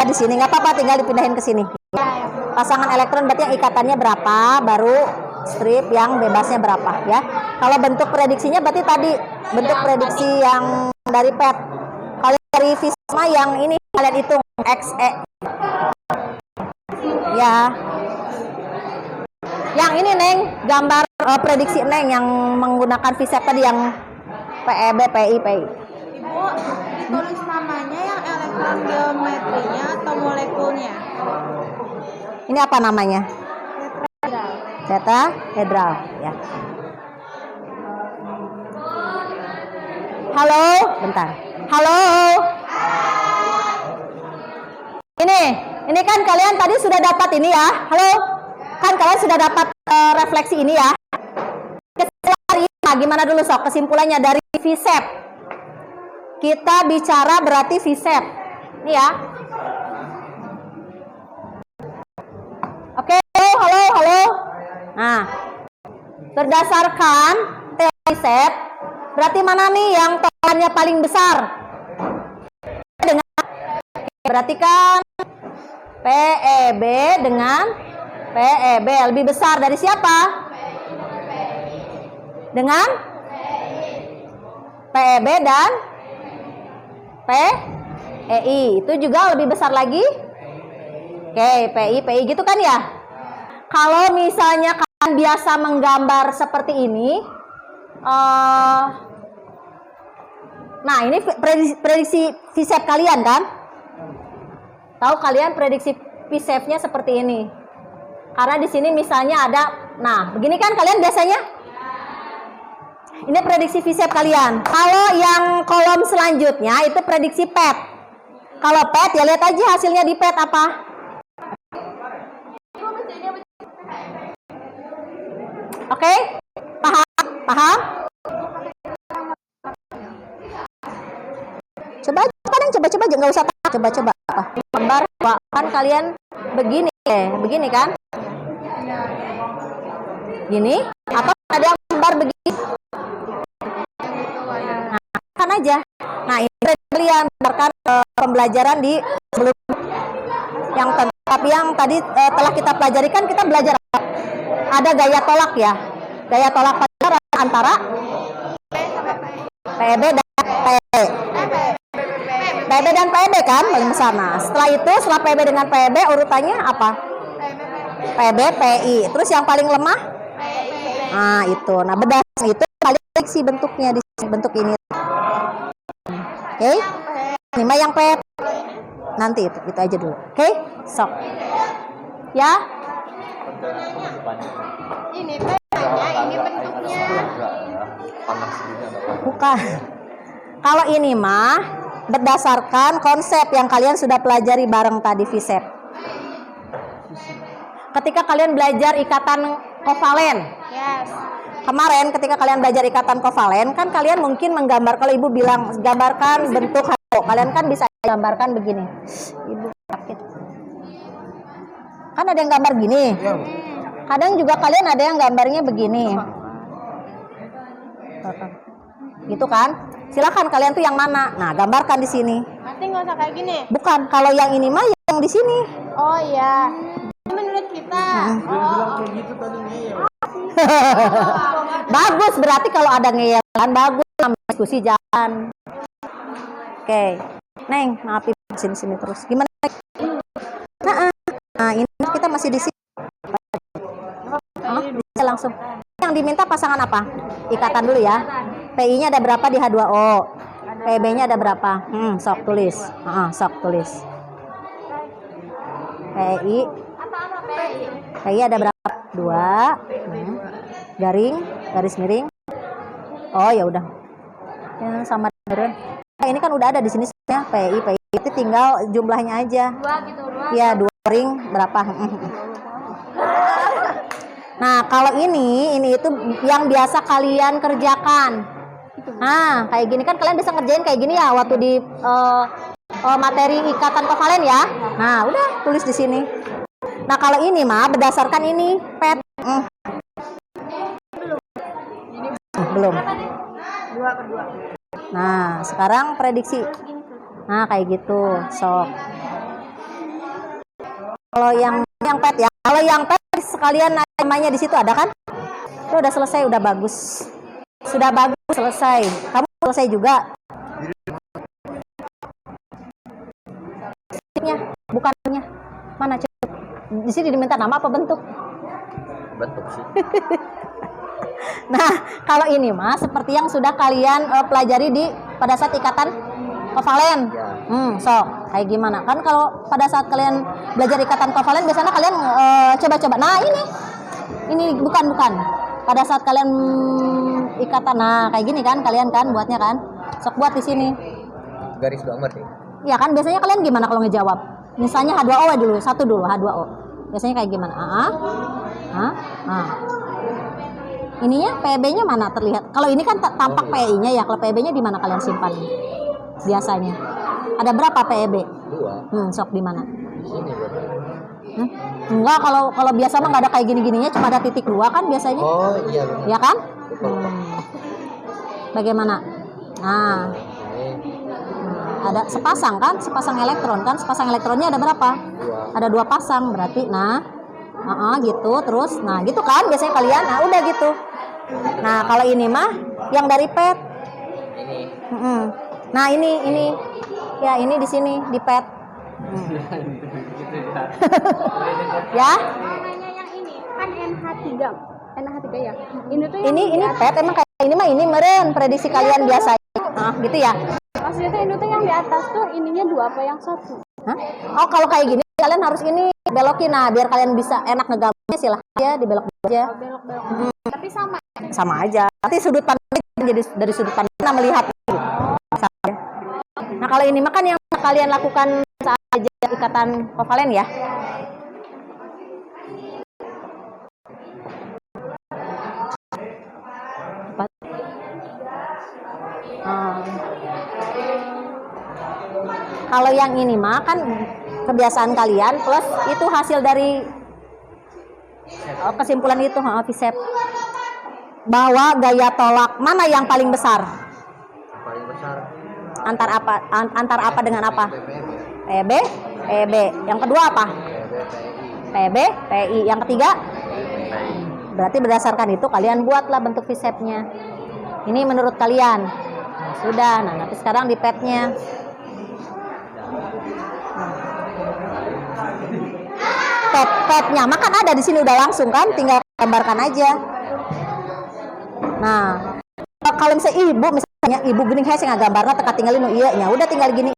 di sini nggak apa-apa, tinggal dipindahin ke sini. Pasangan elektron berarti yang ikatannya berapa, baru strip yang bebasnya berapa ya. Kalau bentuk prediksinya berarti tadi bentuk prediksi yang dari PET. Kalau dari Visma yang ini kalian hitung XE. Ya. Yang ini Neng, gambar prediksi Neng yang menggunakan VSEP tadi yang PEB, PI, PI. Ibu, ditulis namanya yang elektron geometrinya atau molekulnya? Ini apa namanya? Tetrahedral ya. Halo, bentar. Halo. Ini kan kalian tadi sudah dapat ini ya. Halo. Kan kalian sudah dapat refleksi ini ya. Kesimpulannya gimana dulu sok? Kesimpulannya dari VSEP. Kita bicara berarti VSEP. Ini ya. Oke, halo. Nah, berdasarkan teori VSEP, berarti mana nih yang tolaknya paling besar? Berarti kan PEB dengan PEB lebih besar dari siapa? Dengan PEB dan PEI. Itu juga lebih besar lagi. Oke, PI gitu kan ya. Kalau misalnya kalian biasa menggambar seperti ini, nah ini prediksi VSEP kalian kan? Tahu kalian prediksi VSEP-nya seperti ini. Karena di sini misalnya ada, nah begini kan kalian biasanya. Ini prediksi VSEP kalian. Kalau yang kolom selanjutnya itu prediksi PET. Kalau PET ya lihat aja hasilnya di PET apa. Oke? Paham? Coba nggak usah coba gambar kan kalian begini kan? Gini atau ada yang gambar begini? Nah, kan aja. Nah, ini kalian berdasarkan pembelajaran di sebelum yang tapi yang tadi telah kita pelajari kan kita belajar ada gaya tolak ya. Gaya tolak antara PEB dan PE. PEB dan PEB kan paling besar. Nah, setelah PEB dengan PEB urutannya apa? PEB, PI. Terus yang paling lemah? Nah, itu. Nah, berdasarkan itu kalian prediksi bentuknya di bentuk ini. Oke? Ini mah yang PEB. Nanti itu aja dulu. Oke? Sok. Ya? Ini PEB-nya, ini bentuknya. Bukan. Kalau ini mah berdasarkan konsep yang kalian sudah pelajari bareng tadi VSEP. ketika kalian belajar ikatan kovalen. Yes. Kemarin ketika kalian belajar ikatan kovalen kan kalian mungkin menggambar, kalau ibu bilang gambarkan bentuk H2O, kalian kan bisa gambarkan begini. Ibu sakit. Kan ada yang gambar gini. Kadang juga kalian ada yang gambarnya begini. Gitu kan? Silakan kalian tuh yang mana. Nah, gambarkan di sini. Nanti nggak usah kayak gini. Bukan, kalau yang ini mah yang di sini. Oh iya. Menurut kita. Bagus, berarti kalau ada ngeyel kan bagus, diskusi jalan. Oke. Neng, maafin sini terus. Gimana? Nah, ini kita masih di sini. Bisa langsung. Yang diminta pasangan apa? Ikatan dulu ya. PI-nya ada berapa di H2O? PB-nya ada berapa? Sok tulis. Sok tulis. PI. PI ada berapa? 2. Garis miring. Oh ya udah. Ya, sama dengan. Ini kan udah ada di sini ya, PI itu tinggal jumlahnya aja. 2 gitu, 2. Ya, 2 ring berapa? Nah, kalau ini itu yang biasa kalian kerjakan. Nah, kayak gini kan kalian bisa ngerjain kayak gini ya waktu di materi ikatan kovalen ya. Nah, udah tulis di sini. Nah, kalau ini mah berdasarkan ini pet. Belum. 2/2. Nah, sekarang prediksi. Nah, kayak gitu. Sok. Kalau yang pet ya. Kalau yang pet sekalian namanya di situ ada kan? Itu udah selesai, udah bagus. Sudah bagus, selesai. Kamu selesai juga. Bukannya. Mana coba? Di sini diminta nama apa bentuk? Bentuk sih. Nah, kalau ini mah seperti yang sudah kalian pelajari pada saat ikatan kovalen. Ya. Kayak gimana? Kan kalau pada saat kalian belajar ikatan kovalen biasanya kalian coba-coba. Nah, ini bukan. Pada saat kalian ikatan, nah kayak gini kan kalian kan buatnya kan. Sok buat di sini. Garis gambar nih. Ya kan biasanya kalian gimana kalau ngejawab? Misalnya H2O dulu, satu dulu H2O. Biasanya kayak gimana? Ininya PB-nya mana terlihat? Kalau ini kan tampak PI-nya ya. Kalau PB-nya di mana kalian simpan? Biasanya. Ada berapa PB? 2. Sok di mana? Di sini berarti. Enggak, kalau biasa mah nggak ada kayak gini-gininya, cuma ada titik 2 kan biasanya. Oh iya benar. Ya kan? Bagaimana? Nah, ada sepasang kan? Sepasang elektron kan? Sepasang elektronnya ada berapa? 2. Ada 2 pasang berarti. Nah, gitu terus. Nah, gitu kan biasanya kalian. Nah, udah gitu. Nah, kalau ini mah yang dari pet. Ini. Nah, ini. Ya, ini di sini di pet. Ya. Namanya yang ini kan NH3 ya. Ini tuh yang Ini pet emang kayak ini mah ini meren prediksi kalian biasa. Gitu ya. maksudnya tuh ini tuh yang di atas tuh ininya 2 apa yang 1? Hah? Oh, kalau kayak gini kalian harus ini belokin. Nah, biar kalian bisa enak ngegambarnya silahkan ya dibelok aja. Belok-belok. Tapi sama. Sama aja. Nanti sudut pandangnya jadi dari sudut pandang melihat gitu. Sama aja. Nah, kalau ini mah kan yang kalian lakukan saat belajar ikatan kovalen ya. Kalau yang ini mah kan kebiasaan kalian plus itu hasil dari kesimpulan itu Visep. Bahwa gaya tolak mana yang paling besar? Paling besar. Antar apa dengan apa? PB, PB. Yang kedua apa? PB, PI. Yang ketiga? Berarti berdasarkan itu kalian buatlah bentuk Visepnya. Ini menurut kalian. Nah, sudah. Nah, nanti sekarang di petnya. Petnya mah kan ada di sini udah langsung kan, tinggal gambarkan aja. Nah, kalau misalnya ibu gini saya nggak gambarnya teka tinggalin iya nya udah tinggal gini.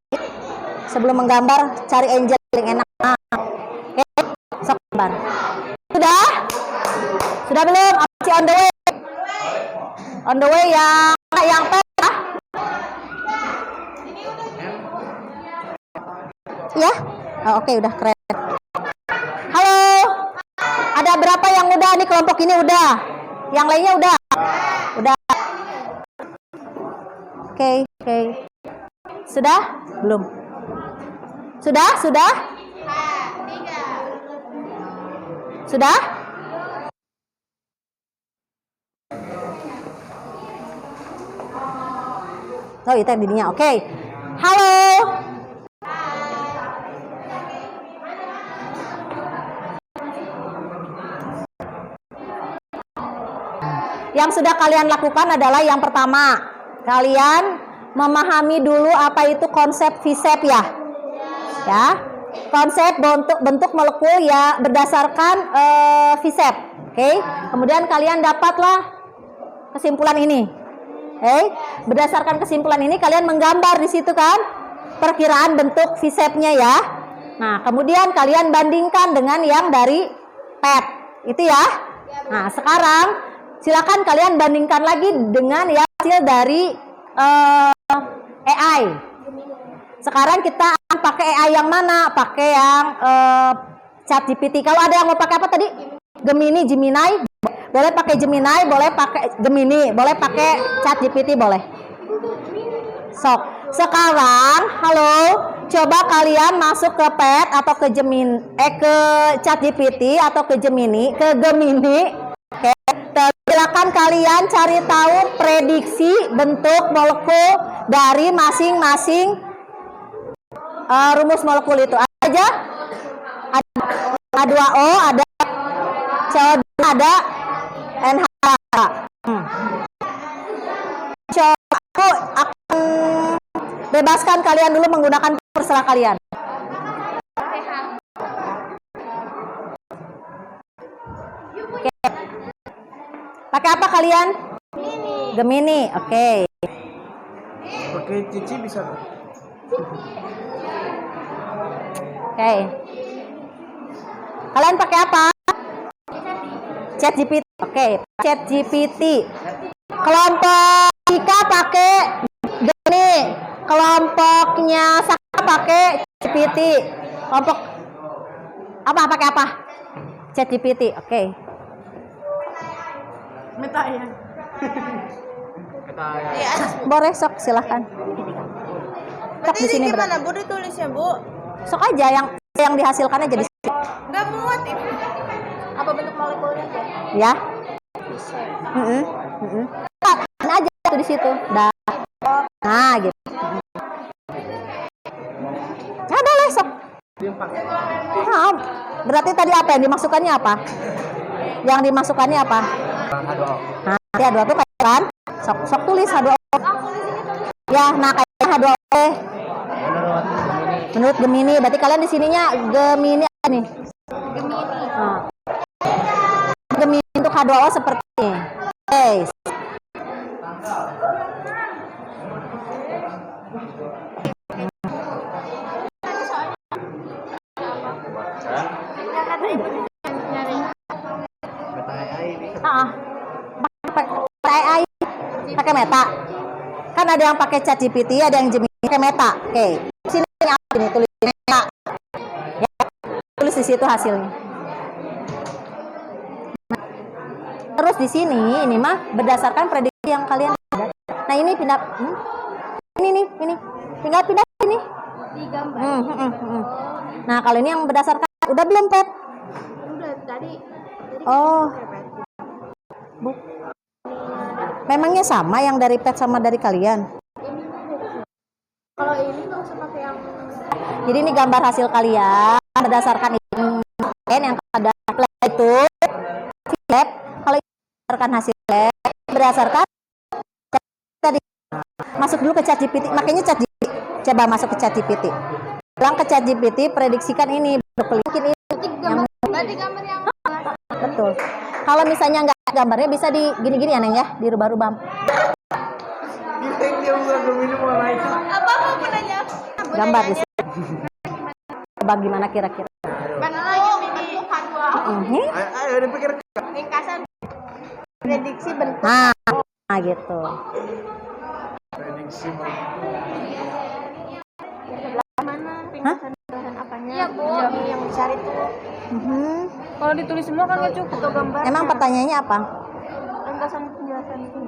Sebelum menggambar cari angel yang enak. Oke, sok gambar. Sudah belum? Masih on the way? On the way yang pet ya? Ya? Oh, oke, udah keren. Halo. nih kelompok ini udah. Yang lainnya udah. Udah. Oke. Sudah? Belum. Sudah? Sudah? Oh, itu yang dirinya. Oke. Halo. Yang sudah kalian lakukan adalah yang pertama, kalian memahami dulu apa itu konsep visep ya. Ya. Konsep bentuk molekul ya berdasarkan visep. Oke. Kemudian kalian dapatlah kesimpulan ini. Berdasarkan kesimpulan ini kalian menggambar di situ kan perkiraan bentuk visepnya ya. Nah, kemudian kalian bandingkan dengan yang dari PET. Itu ya. Nah, sekarang silakan kalian bandingkan lagi dengan yang hasil dari AI. Sekarang kita akan pakai AI yang mana? Pakai yang ChatGPT. Kalau ada yang mau pakai apa tadi? Gemini. Boleh pakai Gemini, boleh pakai Gemini, boleh pakai ChatGPT, boleh. Sok. Sekarang, halo, coba kalian masuk ke PET atau ke Gemini, ke ChatGPT atau ke Gemini, Oke. Silakan kalian cari tahu prediksi bentuk molekul dari masing-masing rumus molekul itu. Ada aja? Ada H2O, ada CO2, ada NH. Coba aku akan bebaskan kalian dulu menggunakan terserah kalian. Oke. Pakai apa kalian? Gemini. Oke. Pakai Cici bisa. Oke. Kalian pakai apa? ChatGPT. Oke, ChatGPT. Kelompok Ika pakai Gemini. Kelompoknya Saka pakai GPT. Kelompok apa pakai apa? ChatGPT. Oke. Meta ya. Boleh sok silahkan. Sok di sini gimana Bu ditulisnya Bu? Sok aja yang dihasilkannya jadi Nggak muat ini. Apa bentuk molekulnya? ya. Nah, aja tuh di situ. Nah, gitu. Nah, boleh sok. Nah, berarti tadi apa yang dimasukkannya apa? Yang dimasukkannya apa? H2O. Nah, H2O tuh kayak kan? Sok tulis H2O. Ya, nah kayak H2O. Menurut Gemini, berarti kalian di sininya Gemini apa nih? Nah. Gemini untuk H2O seperti ini. Oke. Pakai Meta. Kan ada yang pakai ChatGPT, ada yang Gemini pakai Meta. Oke. Sini apa ini tulis Meta. Ya, tulis di situ hasilnya. Terus di sini ini mah berdasarkan prediksi yang kalian ada. Nah, ini pindah ini. Tinggal pindah sini. Di gambar. Nah, kalau ini yang berdasarkan udah belum, Pet? Udah tadi. Oh. Bu. Memangnya sama yang dari PET sama dari kalian? Kalau ini nggak usah pakai yang. Jadi ini gambar hasil kalian berdasarkan yang ada itu lab. Kalau berdasarkan hasil lab berdasarkan tadi masuk dulu ke ChatGPT. Makanya ChatGPT coba masuk ke ChatGPT. Bilang ke ChatGPT prediksikan ini mungkin ini yang Tadi gambar yang. betul. Kalau misalnya nggak gambarnya bisa di gini-gini ya Neng ya, dirubah-rubah. Dia bukan Gemini mau naik. Apa mau nanya? Gambar di sini. Coba gimana kira-kira? Mana lagi ini H2O? Ini? Ayo dipikir. Ringkasan prediksi bentuk. Nah, gitu. Prediksi Mana ringkasan apanya? Iya Bu. Yang dicari tuh. Kalau Kalau ditulis semua kan nggak cukup. Atau gambar. Emang pertanyaannya apa? Ringkasan penjelasan itu.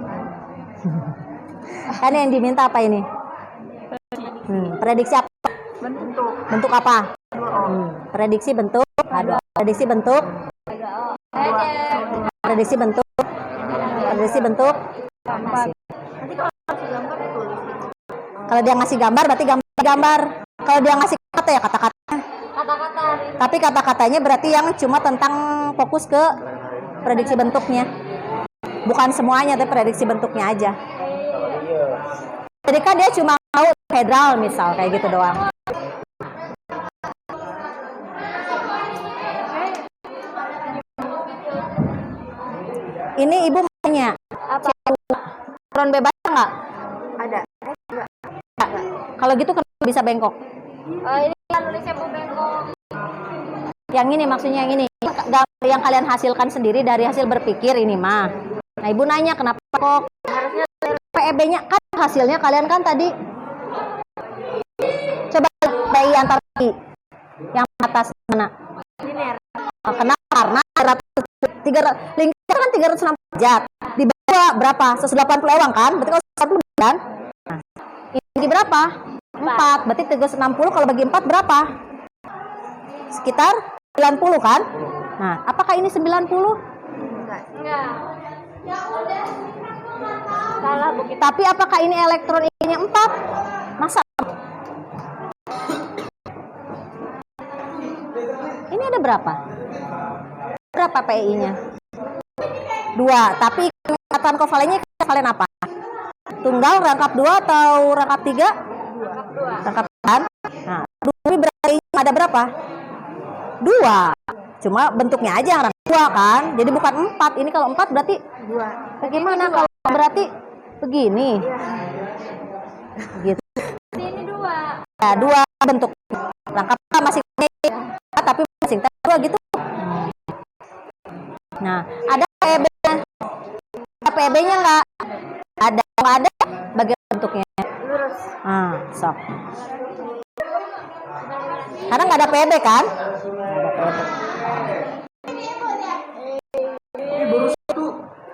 Kan yang diminta apa ini? Prediksi apa? Bentuk. Bentuk apa? Prediksi bentuk. Aduh. Prediksi bentuk. Prediksi bentuk. Prediksi bentuk. Kalau dia ngasih gambar berarti gambar. Kalau dia ngasih kata ya kata-kata. Tapi kata-katanya berarti yang cuma tentang fokus ke prediksi bentuknya. Bukan semuanya, tapi prediksi bentuknya aja. Jadi kan dia cuma tahu federal misal kayak gitu doang. Ini ibu tanya, apa? Elektron bebas nggak? Ada. Kalau gitu kenapa bisa bengkok? Ini kan nulisnya Bu bengkok. Yang ini maksudnya yang ini. Yang kalian hasilkan sendiri dari hasil berpikir ini mah. Nah ibu nanya kenapa kok? Harusnya PEB-nya kan hasilnya kalian kan tadi. Coba PI antar PI. Yang atas mana? linear. Kenapa? Karena 300 lingkar kan 360 derajat. Di bawah berapa? 180 ewang kan? Berarti kalau 180 kan? Nah, ini bagi berapa? 4. Berarti 360 kalau bagi 4 berapa? Sekitar 90 kan? Nah, apakah ini 90? Enggak. Salah Bu. Tapi apakah ini elektron ininya 4? Masa? Ini ada berapa? Berapa PI-nya? 2. Tapi ikatan kovalennya kovalen apa? Tunggal, rangkap 2 atau rangkap 3? Rangkap kan? Nah, ini berarti ada berapa? 2. Cuma bentuknya aja yang rangkap 2 kan? Jadi bukan 4. Ini kalau 4 berarti 2. bagaimana kalau berarti begini? Gitu. Ini 2. Ya, 2 bentuk rangkap masing tapi masing 2 gitu. Nah, ada PEB-nya. Ada PEB-nya nggak? Ada, nggak ada? Bagaimana bentuknya? Lurus. Sok. Karena nggak ada PEB kan?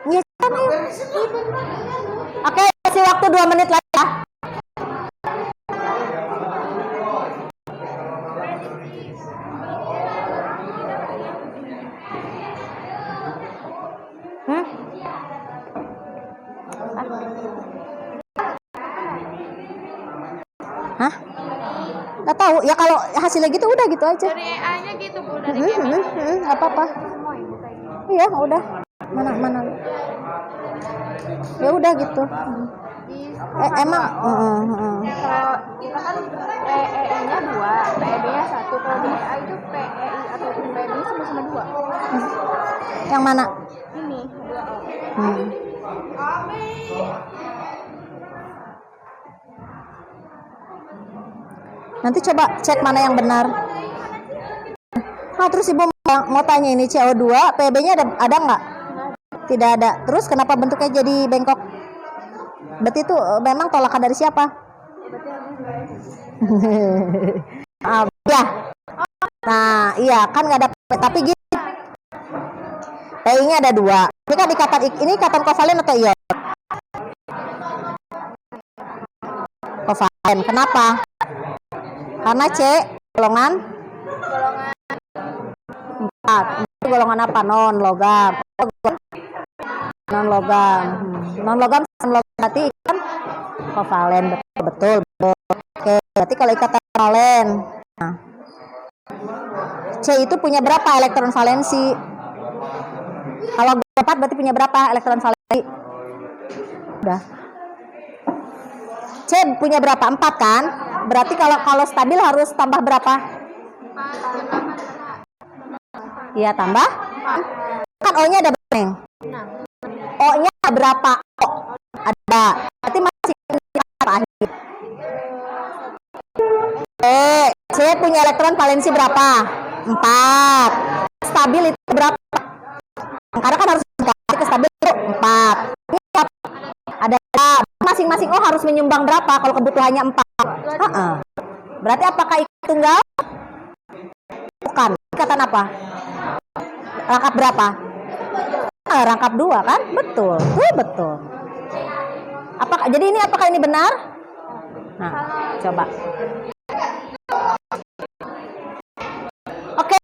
Iya kan? Oke, kasih waktu 2 menit lagi ya. Hah? Nggak tahu ya, kalau hasilnya gitu udah gitu aja. Dari AI-nya gitu Bu, dari gamenya. Nggak apa-apa. Semua Ibu kayaknya. Iya udah. Mana ya udah gitu. Emang Kalau kita kan PEI-nya 2, PEB-nya 1. Kalau di AI itu PEI ataupun PEB sama-sama 2. yang mana? Ini 2. Nanti coba cek mana yang benar. Nah, terus ibu mau tanya ini CO2 PB-nya ada nggak? Tidak ada. Terus kenapa bentuknya jadi bengkok? Berarti itu memang tolakan dari siapa? Ya. Nah, iya kan nggak ada. Tapi gini, PI-nya ada 2. Ini kan ini ikatan kovalen atau ion? Kovalen. Kenapa? Karena C golongan 4. Itu golongan apa? Non logam. Non logam. Non logam sama logam berarti kan kovalen. Betul. Oke, berarti kalau ikatan kovalen. Nah. C itu punya berapa elektron valensi? Kalau 4 berarti punya berapa elektron valensi? Udah. C punya berapa? 4 kan? Berarti kalau stabil harus tambah berapa? Iya, tambah. Kan O-nya ada berapa, Neng? O-nya berapa? O ada. Berarti masih terakhir. C punya elektron valensi berapa? 4. Stabil itu berapa? Karena kan harus ke stabil itu 4. Ada masing-masing O harus menyumbang berapa kalau kebutuhannya 4? Berarti apakah ikatan tunggal? Bukan. Ikatan apa? Rangkap berapa? Rangkap 2 kan? Betul. Tuh betul. Jadi apakah ini benar? Nah, coba. Oke,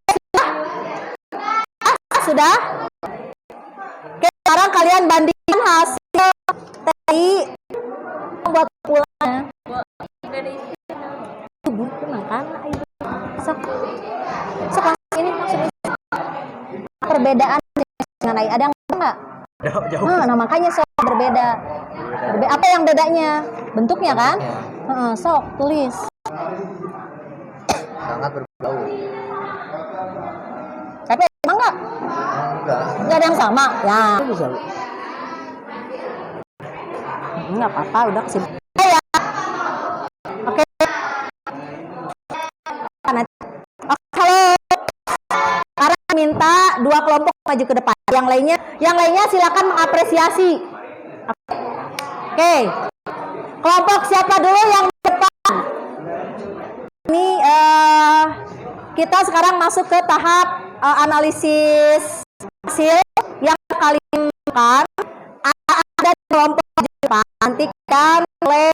sudah? Oke, sekarang kalian bandingkan hasil tadi buat pulangnya. Buku makan sok ini maksudnya perbedaan dengan ada yang enggak? Jauh. Nah, makanya sok berbeda. Apa yang bedanya? Bentuknya kan? Sok tulis. Sangat berbau. Tapi emang enggak? Enggak ada yang sama. Ya. Enggak apa-apa, udah kesini. Ya. Oke. Halo. Sekarang minta 2 kelompok maju ke depan. Yang lainnya silakan mengapresiasi. Oke. Kelompok siapa dulu yang di depan? Ini kita sekarang masuk ke tahap analisis hasil yang kalian lakukan. Ada kelompok di depan. Nanti kan oleh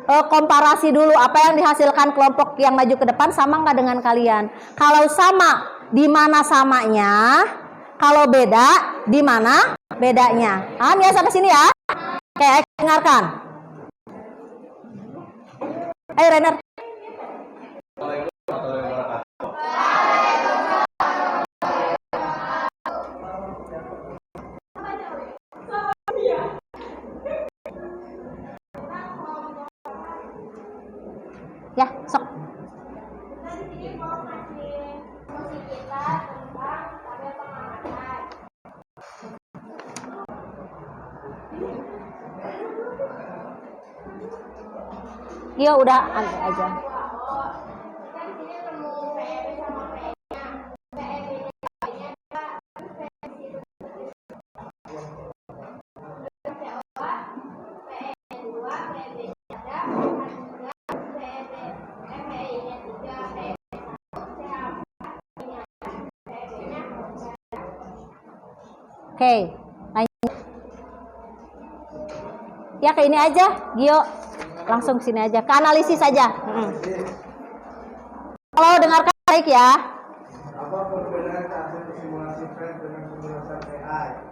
komparasi dulu apa yang dihasilkan kelompok yang maju ke depan sama nggak dengan kalian. Kalau sama, di mana samanya? Kalau beda, di mana bedanya? Paham ya sampai sini ya? Oke, dengarkan. Ayo Renner. Ya, sok. Iya udah ambil aja. Oke, lanjut. Ya ke ini aja, Gio. Langsung sini aja, ke analisis aja. Kalau dengarkan baik ya. Apa perbedaan hasil simulasi PET dengan pembahasan AI?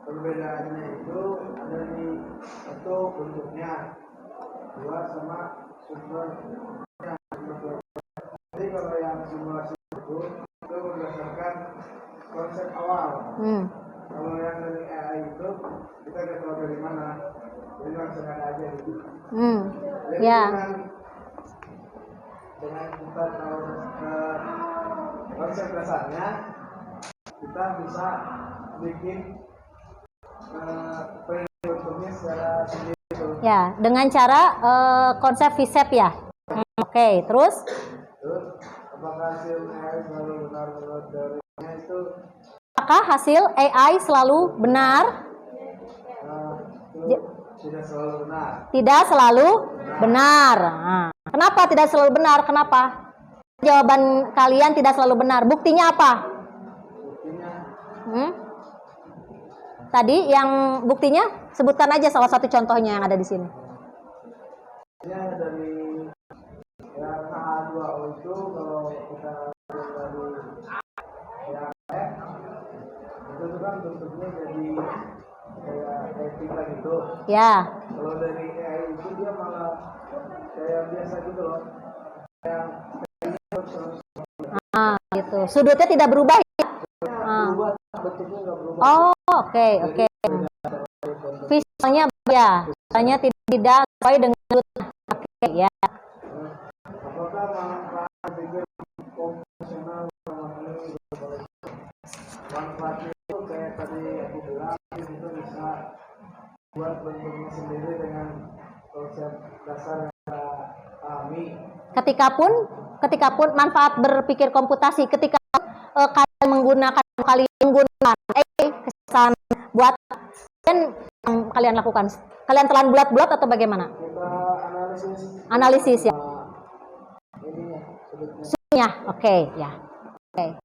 Perbedaannya itu ada di satu bentuknya, 2 sama sumber. Jadi kalau yang simulasi itu berdasarkan konsep awal. Kalau yang dari AI itu kita nggak tahu dari mana, jadi langsung ada aja gitu. Jadi Ya. dengan kita tahu konsep dasarnya, kita bisa bikin bentuknya secara sendiri. Ya, dengan cara konsep VSEP ya. Oke, terus? Terus apakah hasil AI selalu benar menurut teorinya itu? Apakah hasil AI selalu benar? Itu tidak selalu benar. Tidak selalu benar. Nah, kenapa tidak selalu benar? Kenapa? Jawaban kalian tidak selalu benar. Buktinya apa? Buktinya Tadi yang buktinya sebutkan aja salah satu contohnya yang ada di sini. dari yang H2O itu kalau kita dari yang itu kan bentuknya jadi kayak kita gitu. Ya. Kalau dari AI itu dia malah kayak biasa gitu loh. Yang Gitu. Sudutnya tidak berubah ya? berubah, bentuknya nggak berubah. Oh, oke. Visualnya ya, visualnya tidak sesuai dengan sudut. Oke, ya. Apakah manfaat pikir konvensional manfaatnya itu kayak tadi aku bilang itu bisa buat bentuknya sendiri dengan konsep dasar yang kita pahami. Ketika pun manfaat berpikir komputasi, ketika kalian menggunakan kesan buat yang kalian lakukan, kalian telan bulat-bulat atau bagaimana? Kita analisis ya. Sudutnya. Oke, ya. Oke.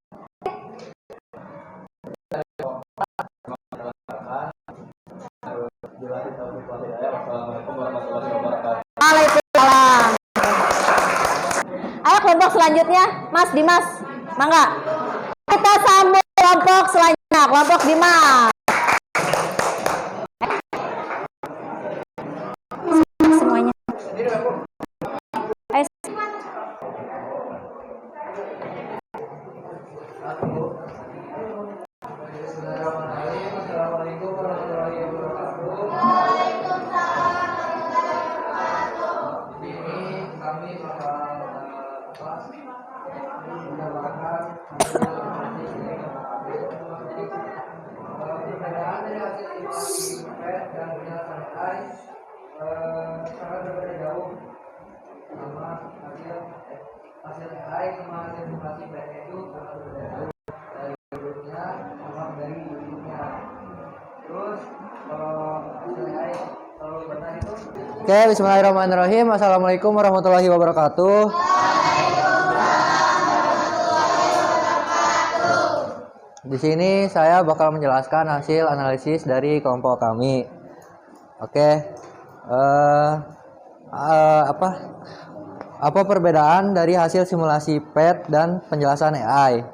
Ayo kelompok selanjutnya, Mas Dimas. Mangga. Kita sambut kelompok selanjutnya, kelompok Dimas. Semuanya. Ayo. Assalamualaikum warahmatullahi wabarakatuh. Di sini kami bakal menambahkan perbedaan dari hasil simulasi PET dan penjelasan AI sangat berbeda jauh sama hasil AI sama hasil simulasi PET itu sangat berbeda jauh dari dulunya sama dari dulunya. Terus kalau hasil AI selalu benar itu. Oke, bismillahirrahmanirrahim. Assalamualaikum warahmatullahi wabarakatuh. Di sini saya bakal menjelaskan hasil analisis dari kelompok kami. Oke, apa perbedaan dari hasil simulasi PET dan penjelasan AI?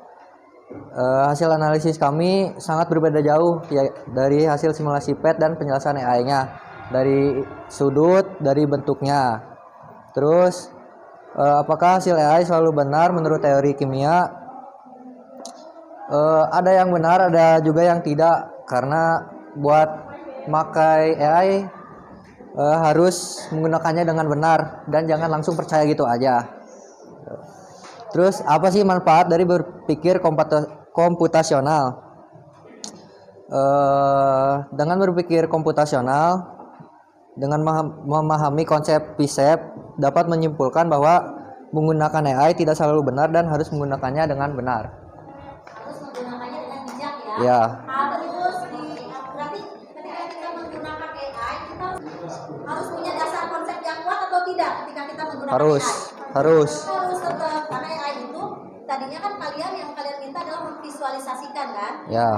Hasil analisis kami sangat berbeda jauh ya, dari hasil simulasi PET dan penjelasan AI-nya, dari sudut, dari bentuknya. Terus, apakah hasil AI selalu benar menurut teori kimia? Ada yang benar, ada juga yang tidak, karena buat pakai AI harus menggunakannya dengan benar dan jangan langsung percaya gitu aja. Terus apa sih manfaat dari berpikir komputasional? Dengan berpikir komputasional, dengan memahami konsep PSEP, dapat menyimpulkan bahwa menggunakan AI tidak selalu benar dan harus menggunakannya dengan benar. Menggunakannya dengan bijak ya. Ya. Berarti ketika kita menggunakan AI, kita harus punya dasar konsep yang kuat atau tidak ketika kita menggunakan Harus. AI? Harus. Harus tetap, karena AI itu tadinya kan yang kalian minta adalah memvisualisasikan kan? Ya.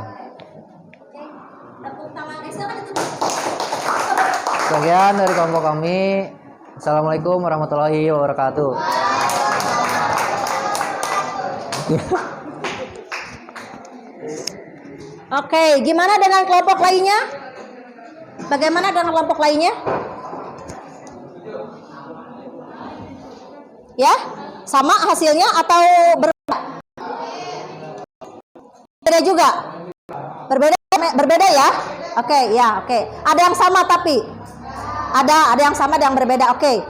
Oke. Tepuk tangan silakan itu. Sekian dari kelompok kami. Assalamualaikum warahmatullahi wabarakatuh. Oke, gimana dengan kelompok lainnya? Bagaimana dengan kelompok lainnya? Ya, sama hasilnya atau berbeda? Berbeda juga? Berbeda ya? Oke, ya, oke. Ada yang sama tapi ada yang sama, ada yang berbeda. Oke.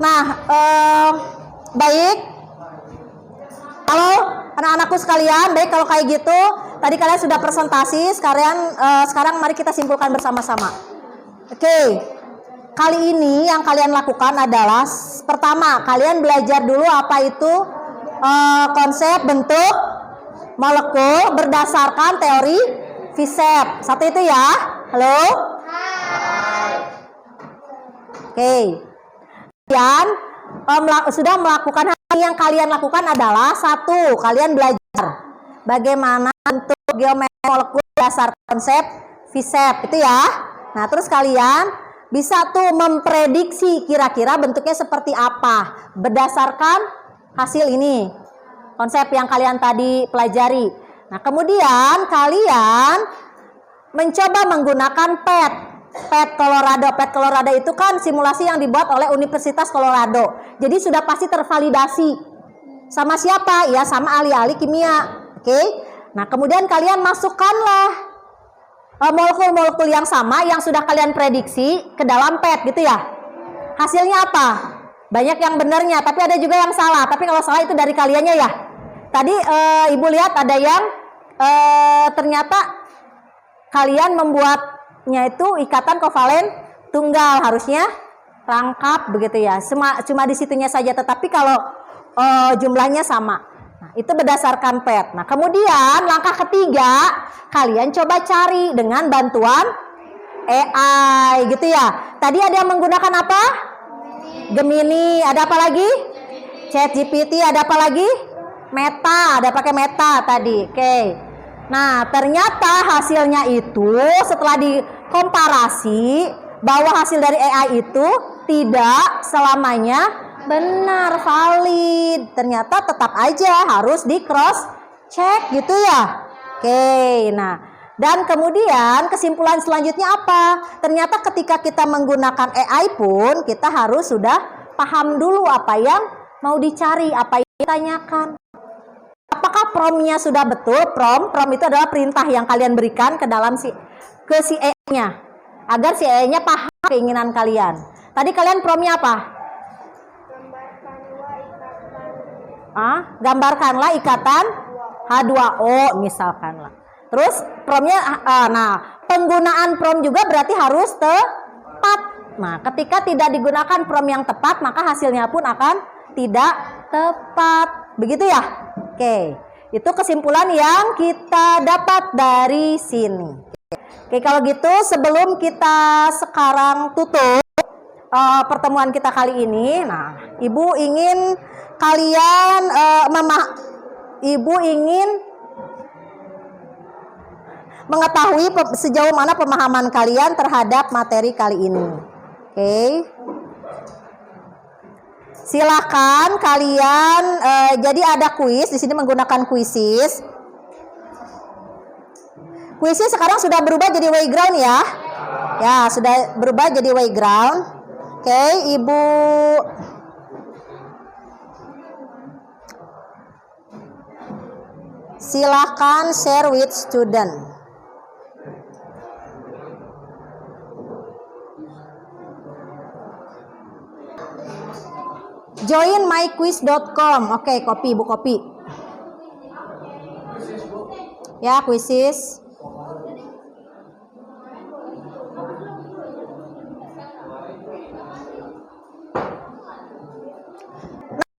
Nah, baik. Halo anak-anakku sekalian, baik kalau kayak gitu. Tadi kalian sudah presentasi, sekarang mari kita simpulkan bersama-sama. Oke. Kali ini yang kalian lakukan adalah pertama, kalian belajar dulu apa itu konsep bentuk molekul berdasarkan teori PSEP. Satu itu ya. Halo? Oke. Kalian sudah melakukan hal yang kalian lakukan adalah satu, kalian belajar bagaimana bentuk geometri molekul berdasarkan konsep PSEP itu ya. Nah, terus kalian bisa tuh memprediksi kira-kira bentuknya seperti apa berdasarkan hasil ini, konsep yang kalian tadi pelajari. Nah, kemudian kalian mencoba menggunakan PET Colorado. PET Colorado itu kan simulasi yang dibuat oleh Universitas Colorado. Jadi sudah pasti tervalidasi. Sama siapa? Ya, sama ahli-ahli kimia. Oke. Nah, kemudian kalian masukkanlah molekul-molekul yang sama yang sudah kalian prediksi ke dalam PET gitu ya. Hasilnya apa? Banyak yang benarnya, tapi ada juga yang salah. Tapi kalau salah itu dari kaliannya ya. Tadi Ibu lihat ada yang ternyata kalian membuatnya itu ikatan kovalen tunggal, harusnya rangkap begitu ya. Cuma di situnya saja, tetapi kalau jumlahnya sama. Nah, itu berdasarkan PET. Nah, kemudian langkah ketiga, kalian coba cari dengan bantuan AI gitu ya. Tadi ada yang menggunakan apa? Gemini. Ada apa lagi? ChatGPT. Ada apa lagi? Meta. Ada pakai Meta tadi. Oke. Nah, ternyata hasilnya itu setelah dikomparasi bahwa hasil dari AI itu tidak selamanya Benar, valid. Ternyata tetap aja harus di cross check gitu ya. Oke, nah dan kemudian kesimpulan selanjutnya apa? Ternyata ketika kita menggunakan AI pun kita harus sudah paham dulu apa yang mau dicari, apa yang ditanyakan. Apakah prompt-nya sudah betul? Prompt itu adalah perintah yang kalian berikan ke dalam si AI-nya agar si AI-nya paham keinginan kalian. Tadi kalian prompt-nya apa? Gambarkanlah ikatan H2O misalkan lah. Terus prompt-nya, nah penggunaan prompt juga berarti harus tepat. Nah ketika tidak digunakan prompt yang tepat maka hasilnya pun akan tidak tepat. Begitu ya? Oke, itu kesimpulan yang kita dapat dari sini. Oke, kalau gitu sebelum kita sekarang tutup pertemuan kita kali ini, nah Ibu ingin kalian Ibu ingin mengetahui sejauh mana pemahaman kalian terhadap materi kali ini. Oke. Silakan kalian jadi ada kuis di sini menggunakan kuisis. Kuisis sekarang sudah berubah jadi Wayground ya. Ya, sudah berubah jadi Wayground. Oke, Ibu silakan share with student. Join myquiz.com. Oke, copy, Ibu copy. Ya, kuisis.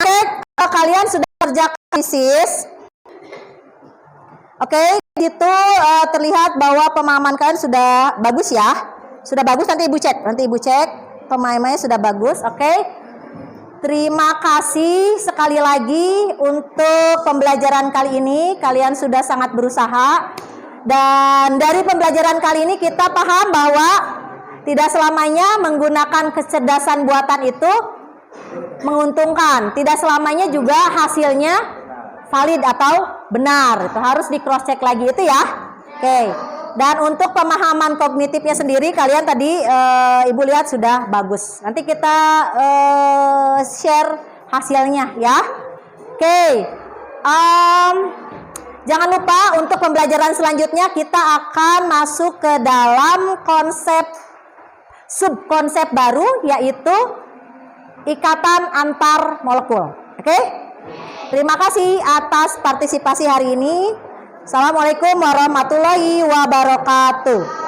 Nah, kalian sudah kerjakan kuisis. Oke, itu terlihat bahwa pemahaman kalian sudah bagus ya. Sudah bagus, nanti Ibu cek pemahamannya sudah bagus. Oke. Terima kasih sekali lagi untuk pembelajaran kali ini. Kalian sudah sangat berusaha. Dan dari pembelajaran kali ini kita paham bahwa tidak selamanya menggunakan kecerdasan buatan itu menguntungkan. Tidak selamanya juga hasilnya valid atau benar. Itu harus di cross check lagi itu ya. Oke. Dan untuk pemahaman kognitifnya sendiri kalian tadi Ibu lihat sudah bagus. Nanti kita share hasilnya ya. Oke. Jangan lupa untuk pembelajaran selanjutnya kita akan masuk ke dalam subkonsep baru yaitu ikatan antar molekul. Oke? Terima kasih atas partisipasi hari ini. Assalamualaikum warahmatullahi wabarakatuh.